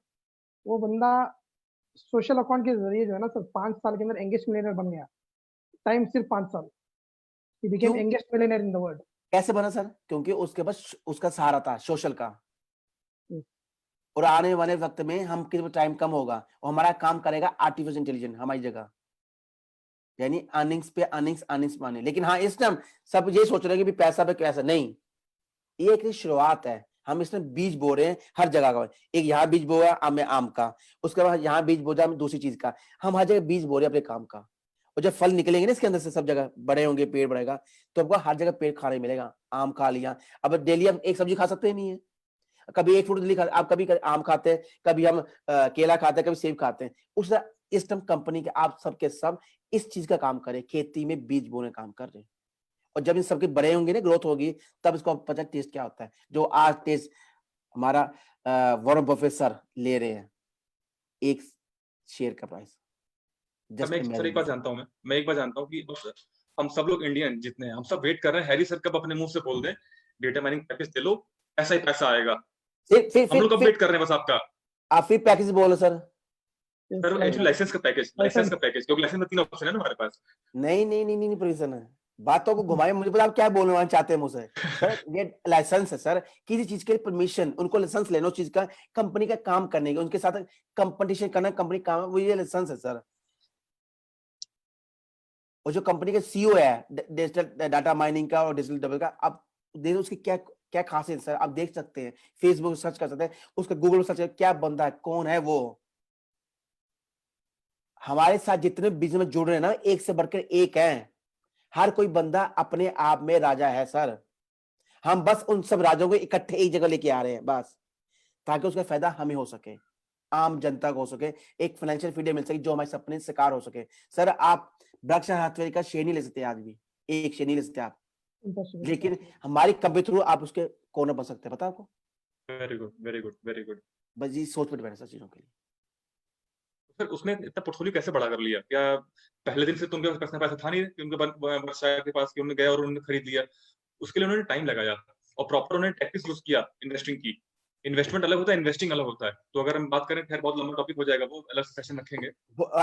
C: वो बंदा सोशल अकाउंट के जरिए जो है ना सर 5 साल के अंदर यंगेस्ट मिलियनर बन गया। टाइम सिर्फ 5 साल, he became youngest millionaire in the world.
A: कैसे बना सर? क्योंकि उसके पास उसका सहारा था सोशल का। और आने वाले वक्त में हम किस टाइम कम होगा और हमारा काम करेगा आर्टिफिशियल इंटेलिजेंस हमारी जगह, यानी अर्निंग्स पे अर्निंग्स माने। लेकिन हाँ इस टाइम सब ये सोच रहे हैं कि पैसा पे पैसा नहीं, ये एक शुरुआत है। हम इसमें बीज बो रहे हैं हर जगह का, एक यहाँ बीज बोया आम का, उसके बाद यहाँ बीज बो जाए दूसरी चीज का, हम हर जगह बीज बो रहे हैं अपने काम का। और जब फल निकलेंगे ना इसके अंदर से, सब जगह बड़े होंगे, पेड़ बढ़ेगा, तो आपको हर जगह पेड़ खाने मिलेगा। आम खा लिया, अब डेली हम एक सब्जी खा सकते ही नहीं है, कभी एक फ्रूट खा, आप कभी आम खाते हैं, कभी हम केला खाते हैं, कभी सेब खाते हैं। उस इस टाइम कंपनी के आप सबके सब इस चीज का काम करें, खेती में बीज बोने काम कर रहे हैं। और जब इन सबके बड़े होंगे ना, ग्रोथ होगी, तब इसको पता टेस्ट क्या होता है। जो आज टेस्ट हमारा वॉरेन बफेट सर ले रहे हैं एक शेयर का प्राइस जस्ट
B: मैं एक सर एक बात जानता हूँ मैं एक बात जानता हूँ कि बस हम सब लोग इंडियन जितने हैं हम सब वेट कर रहे हैं हैरी सर कब अपने मुंह से बोल दें डेटा माइनिंग पैकेज दे लो ऐसा ही पैसा आएगा। हम लोग कब वेट कर रहे हैं बस आपका।
A: आप फिर पैकेज बोलो सर
B: एक्चुअली लाइसेंस का पैकेज क्योंकि लाइसेंस में 3 ऑप्शन है ना हमारे पास।
A: नहीं प्रोविजन है बातों को घुमाए मुझे पता आप क्या बोलना चाहते हैं मुझसे सर ये लाइसेंस है सर किसी चीज के परमिशन उनको लाइसेंस लेना उस चीज का कंपनी का काम करने का उनके साथ कंपटीशन करना कंपनी काम वो ये लाइसेंस है सर। और जो कंपनी का सीईओ है डिजिटल डाटा माइनिंग का और डिजिटल डबल का आप देखो उसकी क्या क्या खासियत सर आप देख सकते हैं फेसबुक सर्च कर सकते हैं उसका गूगल सर्च क्या बंदा है कौन है वो। हमारे साथ जितने बिजनेस में जुड़ रहे हैं ना एक से बढ़कर एक है हर कोई बंदा अपने आप में राजा है सर। हम बस उन सब राजाओं को इकट्ठे एक जगह लेके आ रहे हैं बस ताकि उसका फायदा हमें हो सके आम जनता को हो सके एक फाइनेंशियल फ्रीडम मिल सके जो हमारे सपने शिकार हो सके। सर आप बर्कशायर हाथवे का शेयर नहीं ले सकते आज भी एक शेयर नहीं ले सकते आप लेकिन हमारी कंपनी थ्रू आप उसके कॉर्नर बन सकते हैं पता आपको।
B: वेरी गुड
A: बस ये सोच पर बैठे सर चीजों के लिए।
B: फिर उसने इतना पोर्टफोलियो कैसे बड़ा कर लिया क्या पहले दिन से तो उनके पास पैसा था नहीं कि उनके बर्कशायर के पास कि उन्होंने गया और उन्होंने खरीद लिया। उसके लिए उन्होंने टाइम लगाया और प्रॉपर उन्होंने टैक्टिक्स यूज किया इन्वेस्टिंग की। इन्वेस्टमेंट अलग होता है इन्वेस्टिंग अलग होता है तो अगर हम बात करें खैर बहुत लंबा टॉपिक हो जाएगा वो अलग सेशन रखेंगे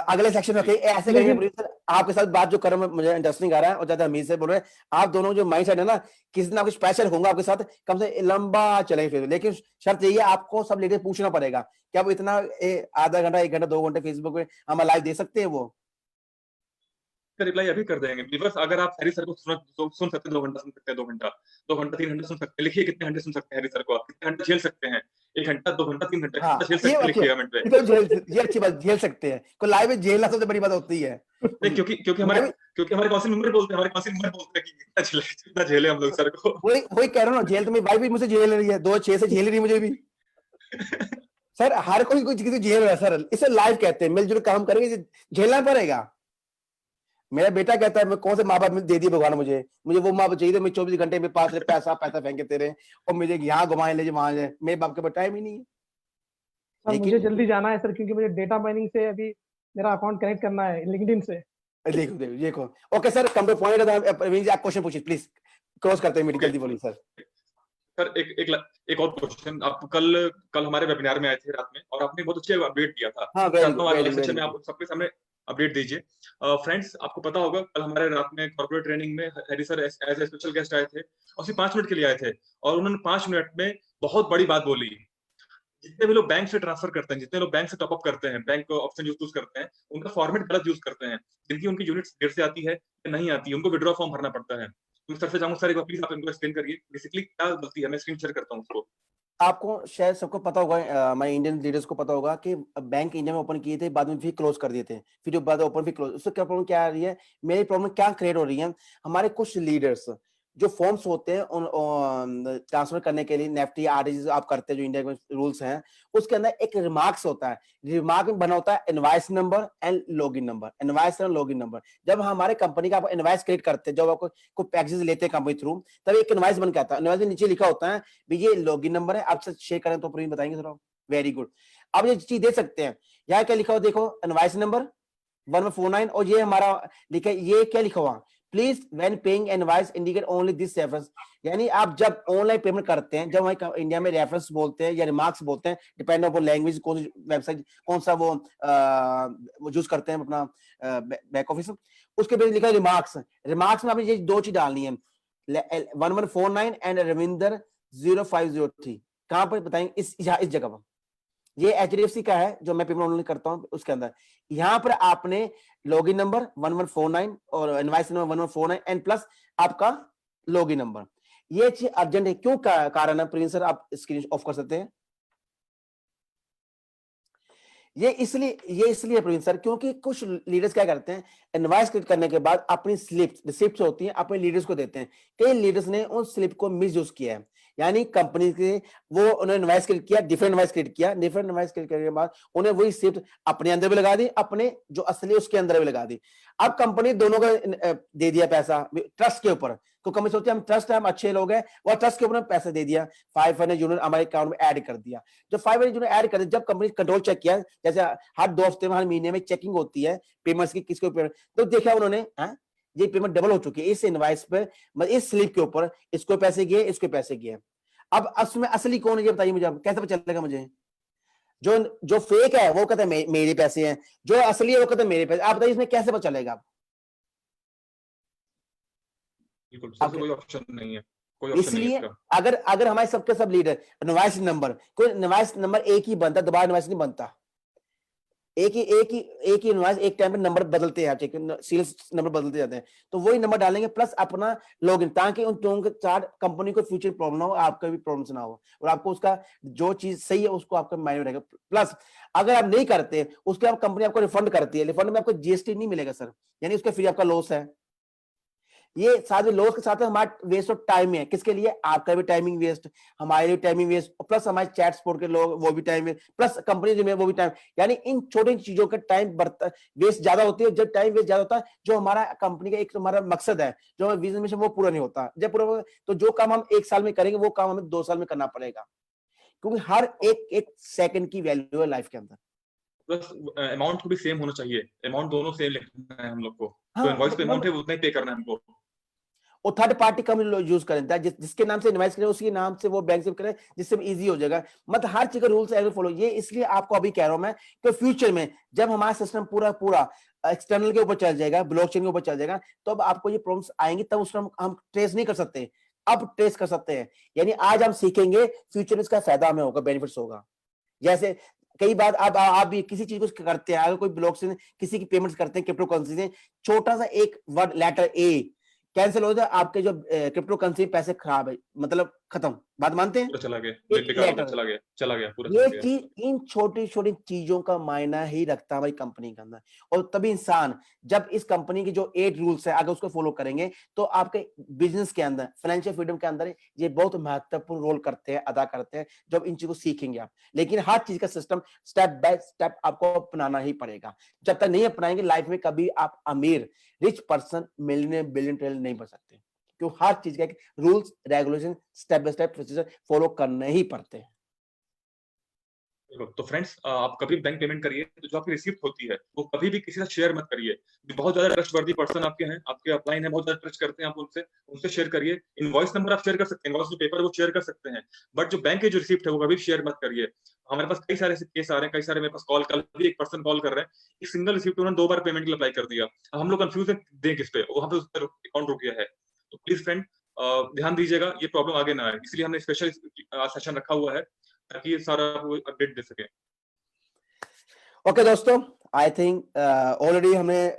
A: अगले सेक्शन में ऐसे करेंगे प्रोड्यूसर आपके साथ बात जो कर रहा हूं मुझे इंटरेस्टिंग आ रहा है और ज्यादा अमीर से बोल रहे हैं आप दोनों जो माइंड सेट है ना किसी ना कुछ स्पेशल होगा आपके साथ कम से लंबा चलेंगे फिर लेकिन शर्त यही है आपको सब लीडर पूछना पड़ेगा क्या वो इतना आधा घंटा 1 घंटा 2 घंटे फेसबुक पे हम लाइव दे सकते हैं वो
B: रिप्लाई अभी कर देंगे व्यूअर्स अगर आप हैरी सर को सुन सकते हैं 2 घंटा सुन सकते हैं 2 घंटा 3 घंटे सुन सकते हैं लिखिए कितने घंटे सुन सकते हैं हैरी सर को आप कितने घंटे झेल सकते हैं 1 घंटा 2 घंटा 3 घंटे झेल सकते हैं लिखिए कमेंट पे
A: ये अच्छी बात झेल सकते हैं को लाइव में झेलना सबसे बड़ी बात होती है
B: नहीं क्योंकि हमारे काउंसिल मेंबर बोलते हैं कि कितना झेले हम लोग सर को
A: वही कह रहा हूँ झेल तो मेरी वाइफ भी मुझे झेल रही है 2-6 से झेल रही मुझे भी सर हर कोई किसी झेल रहा है सर इसे लाइव कहते हैं मिलजुल काम करेंगे झेलना पड़ेगा। मेरा बेटा कहता है मैं कौन से माँ बाप दे दिए भगवान मुझे वो माँ बाप चाहिए मैं 24 घंटे में पास पैसा फेंके तेरे और मुझे यहाँ घुमाए ले वहां जाए मेरे बाप के पास टाइम ही नहीं है।
C: सर मुझे जल्दी जाना है सर क्योंकि मुझे डेटा माइनिंग से अभी मेरा अकाउंट कनेक्ट करना है लिंक्डइन से।
A: देखो okay sir come two point आप क्वेश्चन पूछिए प्लीज क्रॉस करते हैं मीटिंग जल्दी बोलिए सर।
B: सर एक और क्वेश्चन आप कल हमारे वेबिनार में आए थे रात में और आपने बहुत अच्छे अपडेट दिया था।
A: हाँ,
B: सेक्शन में आप सबके सामने अपडेट दीजिए। फ्रेंड्स आपको पता होगा कल हमारे रात में कॉर्पोरेट ट्रेनिंग में Harry sir as a special guest आए थे और सिर्फ 5 मिनट के लिए आए थे और उन्होंने 5 मिनट में बहुत बड़ी बात बोली। जितने भी लोग बैंक से ट्रांसफर करते हैं जितने लोग बैंक से टॉपअप करते हैं बैंक ऑप्शन यूज करते हैं उनका फॉर्मेट गलत यूज करते हैं जिनकी उनकी यूनिट्स देर से आती है या नहीं आती है उनको विड्रॉ फॉर्म भरना पड़ता है। तो सर से चाहूंगा सर एक बार प्लीज आप इनको एक्सप्लेन करिए बेसिकली क्या गलती है। मैं स्क्रीन शेयर करता हूं उसको।
A: आपको शायद सबको पता होगा हमारे इंडियन लीडर्स को पता होगा कि बैंक इंडिया में ओपन किए थे बाद में फिर क्लोज कर दिए थे फिर जो बाद ओपन फिर क्लोज उससे क्या प्रॉब्लम क्या आ रही है मेरी प्रॉब्लम क्या क्रिएट हो रही है हमारे कुछ लीडर्स जो फॉर्म्स होते हैं उन ट्रांसफर करने के लिए नेफ्टी आरटीजी आप करते हैं जो इंडिया में रूल्स हैं उसके अंदर एक रिमार्क्स होता है रिमार्क में बना होता है invoice number and login number invoice and login number. जब हमारे कंपनी का आप इनवॉइस क्रिएट करते हैं जब आपको कोई पैकेजेस लेते हैं कंपनी थ्रू तब एक इनवॉइस बन के आता है इनवॉइस में नीचे लिखा होता है भी ये लॉगिन नंबर है आपसे शेयर करें तो पूरी बताएंगे थोड़ा। वेरी गुड आप ये चीज दे सकते हैं यहाँ क्या लिखा हुआ देखो इनवॉइस नंबर 1149 और ये हमारा लिखा ये क्या लिखा हुआ please when paying invoice indicate only this reference यानी आप जब ऑनलाइन पेमेंट करते हैं जब वहीं इंडिया में रेफरेंस बोलते हैं या रिमार्क्स बोलते हैं डिपेंड अपॉन लैंग्वेज कौन सी वेबसाइट कौन सा वो यूज करते हैं अपना बैक ऑफिस उसके बाद लिखा है रिमार्क्स में आपने ये 2 चीज डालनी है 1149 एंड रविंदर 0503 कहां पर बताएंगे इस जगह पर ये HDFC का है जो मैं पेमेंट ऑनलाइन करता हूं उसके अंदर यहां पर आपने लॉगिन नंबर 1149 और इनवॉइस नंबर 1149 एंड प्लस आपका लॉगिन नंबर ये चीज अर्जेंट है क्यों कारण है प्रिंस सर आप स्क्रीन ऑफ कर सकते हैं। ये इसलिए प्रिंस सर क्योंकि कुछ लीडर्स क्या करते हैं इनवॉइस क्रिएट करने के बाद अपनी रिसिप्ट होती है अपने लीडर्स को देते हैं कई लीडर्स ने उन स्लिप को मिस यूज किया है यानी कंपनी के वो उन्होंने इनवॉइस क्रिएट किया डिफरेंट इनवॉइस क्रिएट करने के बाद उन्हें वही रिसिप्ट अपने अंदर भी लगा दी अपने जो असली उसके अंदर भी लगा दी। अब कंपनी दोनों का दे दिया पैसा ट्रस्ट के ऊपर तो कंपनी सोचती है हम ट्रस्ट है, हम अच्छे लोग हैं, और ट्रस्ट के ऊपर पैसे दे दिया, 500 यूनिट हमारे अकाउंट में ऐड कर दिया। जब 500 यूनिट ऐड कर दिया, जब कंपनी कंट्रोल चेक किया, जैसे हर 2 हफ्ते में, हर महीने में चेकिंग होती है पेमेंट्स की, किसको पेमेंट, तो देखा उन्होंने ये पेमेंट डबल हो चुकी है इस इनवॉइस पे, इस स्लिप के ऊपर, इसको पैसे गए, इसको पैसे गए। अब उसमें असली कौन है ये बताइए मुझे, अब कैसे पता चलेगा मुझे? जो फेक है वो कहता है मेरे पैसे हैं, जो असली है वो कहता है मेरे पैसे। आप बताइए इसमें कैसे पता चलेगा?
B: बिल्कुल सर, कोई ऑप्शन नहीं है, कोई ऑप्शन नहीं है
A: इसलिए
B: इसका।
A: अगर हमारे सबके सब लीडर इनवॉइस नंबर, कोई इनवॉइस नंबर एक ही बनता, दोबारा इनवॉइस नहीं बनता। एक ही इनवॉइस एक टाइम पे नंबर बदलते हैं, सेल्स नंबर बदलते जाते हैं, तो वही नंबर डालेंगे प्लस अपना लॉगिन, ताकि उन दोनों के साथ कंपनी को फ्यूचर प्रॉब्लम ना हो, आपका भी प्रॉब्लम ना हो, और आपको उसका जो चीज सही है उसको आपका माइंड में रहेगा। प्लस अगर आप नहीं करते उसके बाद कंपनी आपको रिफंड करती है, रिफंड में आपको जीएसटी नहीं मिलेगा सर, यानी उसका फ्री आपका लॉस है। ये साथ में लॉस के साथ हमारा वेस्ट ऑफ टाइम है, किसके लिए? आपका भी टाइमिंग वेस्ट, हमारे भी टाइमिंग वेस्ट, प्लस हमारे चैट सपोर्ट के लोग वो भी टाइम वेस्ट, प्लस कंपनी जो है वो भी टाइम, यानी इन छोटी चीजों का टाइम बढ़ता वेस्ट ज्यादा होती है। जब टाइम वेस्ट ज्यादा होता है, जो हमारा कंपनी का एक हमारा मकसद है, जो हमारा विजन मिशन, वो पूरा नहीं होता। जब पूरा तो जो काम हम 1 साल में करेंगे वो काम हमें 2 साल में करना पड़ेगा, क्योंकि हर एक सेकंड की वैल्यू है लाइफ के अंदर।
B: बस अमाउंट को भी सेम होना चाहिए, अमाउंट दोनों सेम लिखना है हम लोग को,
A: हाँ,
B: तो इनवॉइस पे
A: मतलब
B: अमाउंट है वो उतना ही पे करना है हमको।
A: और थर्ड पार्टी का यूज करें, जिसके नाम से इन्वेस्ट करें उसके नाम से वो बैंक से करें, जिससे इजी हो जाएगा। मतलब हर चीज का रूल्स एग्री फॉलो। ये इसलिए आपको अभी कह रहा हूं मैं कि फ्यूचर में जब हमारा सिस्टम पूरा एक्सटर्नल के ऊपर चल जाएगा, ब्लॉकचेन के ऊपर चल जाएगा, तो अब आपको ये प्रॉब्लम्स आएंगी, तब उसको हम ट्रेस नहीं कर सकते, अब ट्रेस कर सकते हैं। यानी आज हम सीखेंगे, फ्यूचर में इसका फायदा हमें होगा, बेनिफिट्स होगा। जैसे कई बार आप भी किसी चीज को करते हैं, अगर कोई ब्लॉक से किसी की पेमेंट्स करते हैं क्रिप्टो करेंसी से, छोटा सा एक वर्ड लेटर ए कैंसिल हो जाए, आपके जो क्रिप्टो करेंसी पैसे खराब है, मतलब खत्म, बात मानते हैं?
B: पूरा चला गया,
A: एक
B: बेकार हो गया,
A: लेटर,
B: चला गया पूरा
A: ये
B: चला गया।
A: चीज, इन छोटी छोटी चीजों का मायना ही रखता है हमारी कंपनी के अंदर। और तभी इंसान जब इस कंपनी के जो 8 रूल्स है अगर उसको फॉलो करेंगे, तो आपके बिजनेस के अंदर, फाइनेंशियल फ्रीडम के अंदर ये बहुत महत्वपूर्ण रोल करते हैं, अदा करते हैं, जब इन चीजों को सीखेंगे आप। लेकिन हर चीज का सिस्टम स्टेप बाय स्टेप आपको अपनाना ही पड़ेगा। जब तक नहीं अपनाएंगे, लाइफ में कभी आप अमीर, rich person, millionaire, billion trillion नहीं बन सकते, क्योंकि हर चीज का एक rules regulation, step by step procedure follow करने ही पड़ते हैं।
B: तो फ्रेंड्स, आप कभी बैंक पेमेंट करिए तो जो आपकी रिसीप्ट होती है वो कभी भी किसी से शेयर मत करिए। बहुत ज्यादा ट्रस्टवर्दी पर्सन आपके हैं, आपके अपलाइन है, बहुत ज्यादा ट्रस्ट करते हैं आप उनसे शेयर करिए। इनवॉइस नंबर आप शेयर कर सकते हैं, इनवॉइस जो पेपर वो शेयर कर सकते हैं, बट जो बैंक की जो रिसीप्ट है वो कभी शेयर मत करिए। हमारे पास कई सारे ऐसे केस आ रहे हैं, कई सारे मेरे पास कल भी एक पर्सन कॉल कर रहे हैं, एक सिंगल रिसीप्ट उन्होंने 2 बार पेमेंट के लिए अप्लाई कर दिया। अब हम लोग कंफ्यूज है, दें किस पे, वहां पे उसका अकाउंट रुक गया है। तो प्लीज फ्रेंड, ध्यान दीजिएगा, ये प्रॉब्लम आगे ना आए, इसलिए हमने स्पेशल सेशन रखा हुआ है ताकि ये सारा अपडेट दे सके।
A: ओके दोस्तों, आई थिंक ऑलरेडी हमें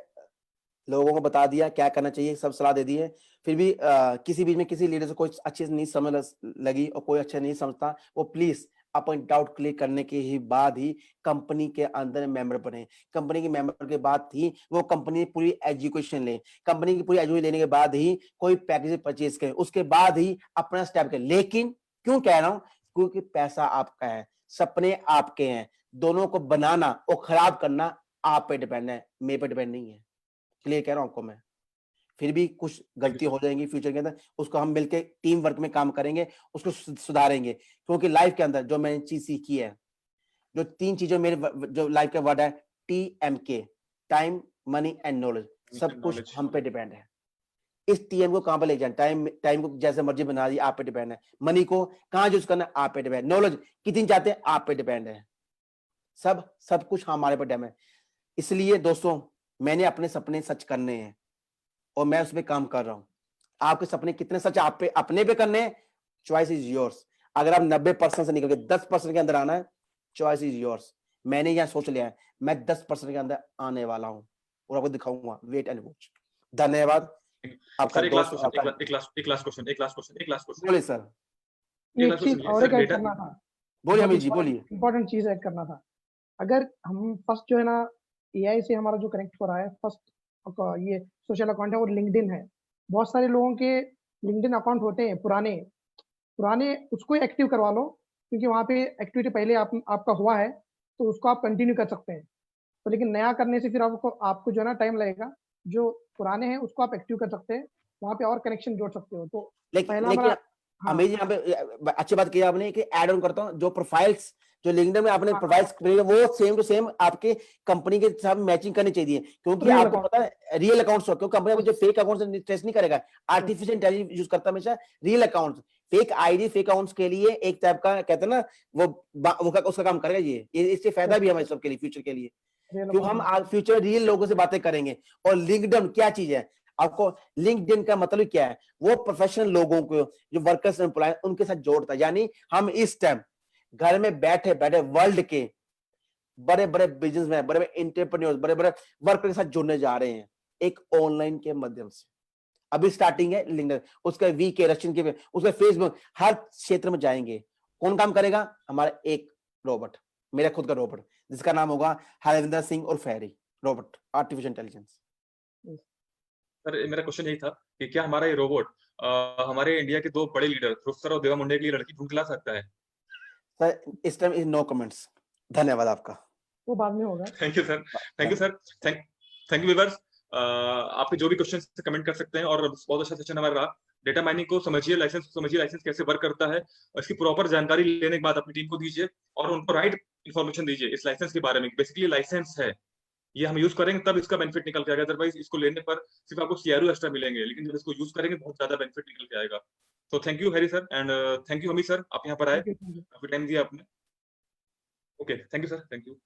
A: लोगों को बता दिया क्या करना चाहिए, सब सलाह दे दी है। फिर भी किसी बीच में किसी लीडर से कोई अच्छी नहीं समझ लगी और कोई अच्छा नहीं समझता, वो प्लीज अपन डाउट क्लियर करने के ही बाद ही कंपनी के अंदर मेंबर बने। कंपनी के मेंबर के बाद ही वो कंपनी पूरी एजुकेशन ले, कंपनी की पूरी एजुकेशन लेने के बाद ही कोई पैकेज परचेज करे, उसके बाद ही अपना स्टेप करे। लेकिन क्यों कह रहा हूं? क्योंकि पैसा आपका है, सपने आपके हैं, दोनों को बनाना और खराब करना आप पे डिपेंड है, मेरे पे डिपेंड नहीं है। क्लियर कह रहा हूं आपको मैं। फिर भी कुछ गलती हो जाएंगी फ्यूचर के अंदर, उसको हम मिलके टीम वर्क में काम करेंगे, उसको सुधारेंगे। क्योंकि लाइफ के अंदर जो मैंने चीज सीखी है, जो 3 चीजें मेरे जो लाइफ का वर्ड है, TMK, time, money and knowledge, सब कुछ हम पे डिपेंड है। इस टीएम को कहां पर ले जाए, टाइम को जैसे मर्जी बना दी, आप पे डिपेंड है। मनी को कहां यूज करना, आप पे डिपेंड। नॉलेज कितनी चाहते हैं, आप पे डिपेंड है। सब कुछ हमारे पर डिपेंड है। इसलिए दोस्तों, मैंने अपने सपने सच करने हैं और मैं उस पर काम कर रहा हूं। आपके सपने कितने सच आप पे अपने पे करने हैं, चॉइस इज योर्स। अगर आप 90% से निकल के 10% के अंदर आना है, चॉइस इज योर्स। मैंने यहां सोच लिया है, मैं 10% के अंदर आने वाला हूं और आपको दिखाऊंगा, वेट एंड वॉच। धन्यवाद। आपका
B: सर एक लास्ट
A: दोस्त,
B: क्वेश्चन, एक लास्ट क्वेश्चन।
A: बोलिए सर।
C: एक चीज और एक ऐड करना था,
A: बोलिए अमित जी, बोलिए।
C: इंपॉर्टेंट चीज ऐड करना था। अगर हम फर्स्ट जो है ना, एआई से हमारा जो कनेक्ट हो रहा है, फर्स्ट ये सोशल अकाउंट है और लिंक्डइन है। बहुत सारे लोगों के लिंक्डइन अकाउंट होते हैं पुराने, उसको एक्टिव करवा लो, क्योंकि वहाँ पे एक्टिविटी पहले आपका हुआ है, तो उसको आप कंटिन्यू कर सकते हैं। तो लेकिन नया करने से फिर आपको जो है ना टाइम लगेगा। जो पुराने हैं उसको आप एक्टिव कर सकते हैं, वहाँ पे और कनेक्शन जोड़ सकते हो। तो
A: लेकिन
C: पहला
A: लेकिन
C: हमारा हाँ,
A: हमें यहाँ पे अच्छी बात की आपने कि ऐड ऑन करता हूँ, जो प्रोफाइल्स जो लिंक्डइन में आपने
C: हाँ,
A: प्रोफाइल्स create वो सेम टू सेम आपके कंपनी के साथ मैचिंग करनी चाहिए, क्योंकि
C: Real
A: आपको
C: account।
A: पता है रियल अकाउंट्स, क्योंकि कंपनी जो फेक अकाउंट से ट्रेस नहीं करेगा, आर्टिफिशियल इंटेलिजेंस यूज करता है हमेशा real account. Fake ID fake accounts के लिए एक टाइप का कहते हैं ना उसका काम करेगा ये इससे फायदा भी है हमारे सबके लिए, फ्यूचर के लिए,
C: रियल
A: क्यों हम
C: अकाउंट।
A: फ्यूचर रियल लोगों से बातें करेंगे। और लिंक्डइन क्या चीज है, आपको लिंक्डइन का मतलब क्या है, वो प्रोफेशनल लोगों को जो वर्कर्स एम्प्लॉय उनके साथ जोड़ता है। यानी हम इस टाइम घर में बैठे बैठे वर्ल्ड के बड़े बड़े बिजनेसमैन, बड़े बड़े इंटरप्रेन्योर्स, बड़े बड़े वर्कर के साथ जुड़ने जा रहे हैं एक ऑनलाइन के माध्यम से। अभी स्टार्टिंग है लिंक्डइन, उसका वी के रशियन के उसका फेसबुक, हर क्षेत्र में जाएंगे। कौन काम करेगा, हमारा एक रोबोट, मेरा खुद का रोबोट जिसका नाम होगा हरविंदर सिंह और फेरी रोबोट आर्टिफिशियल इंटेलिजेंस।
B: सर मेरा क्वेश्चन यही था कि क्या हमारा ये रोबोट हमारे इंडिया के 2 बड़े लीडर ध्रुव सर और देवा मुंडे के लिए लड़की ढूंढ के ला सकता है?
A: सर इस टाइम इज नो कमेंट्स। धन्यवाद आपका।
C: वो बाद में होगा।
B: Thank you sir, thank you sir, thank you viewers. आपके जो भी क्वेश्चन से कमेंट कर सकते हैं, और बहुत अच्छा सेशन हमारा रहा। डेटा माइनिंग को समझिए, लाइसेंस कैसे वर्क करता है, और इसकी प्रॉपर जानकारी लेने के बाद अपनी टीम को दीजिए और उनको राइट इन्फॉर्मेशन दीजिए इस लाइसेंस के बारे में। बेसिकली लाइसेंस है, ये हम यूज करेंगे तब इसका बेनिफिट निकल के आएगा, अदरवाइज इसको लेने पर सिर्फ आपको सीआरओ एक्स्ट्रा मिलेंगे, लेकिन जब इसको यूज करेंगे बहुत ज्यादा बेनिफिट निकल के आएगा। तो thank you Harry sir, and thank you हमी सर, आप यहाँ पर आए,
C: थैंक यू।
B: काफी टाइम दिया आपने। Okay, thank you sir, thank you.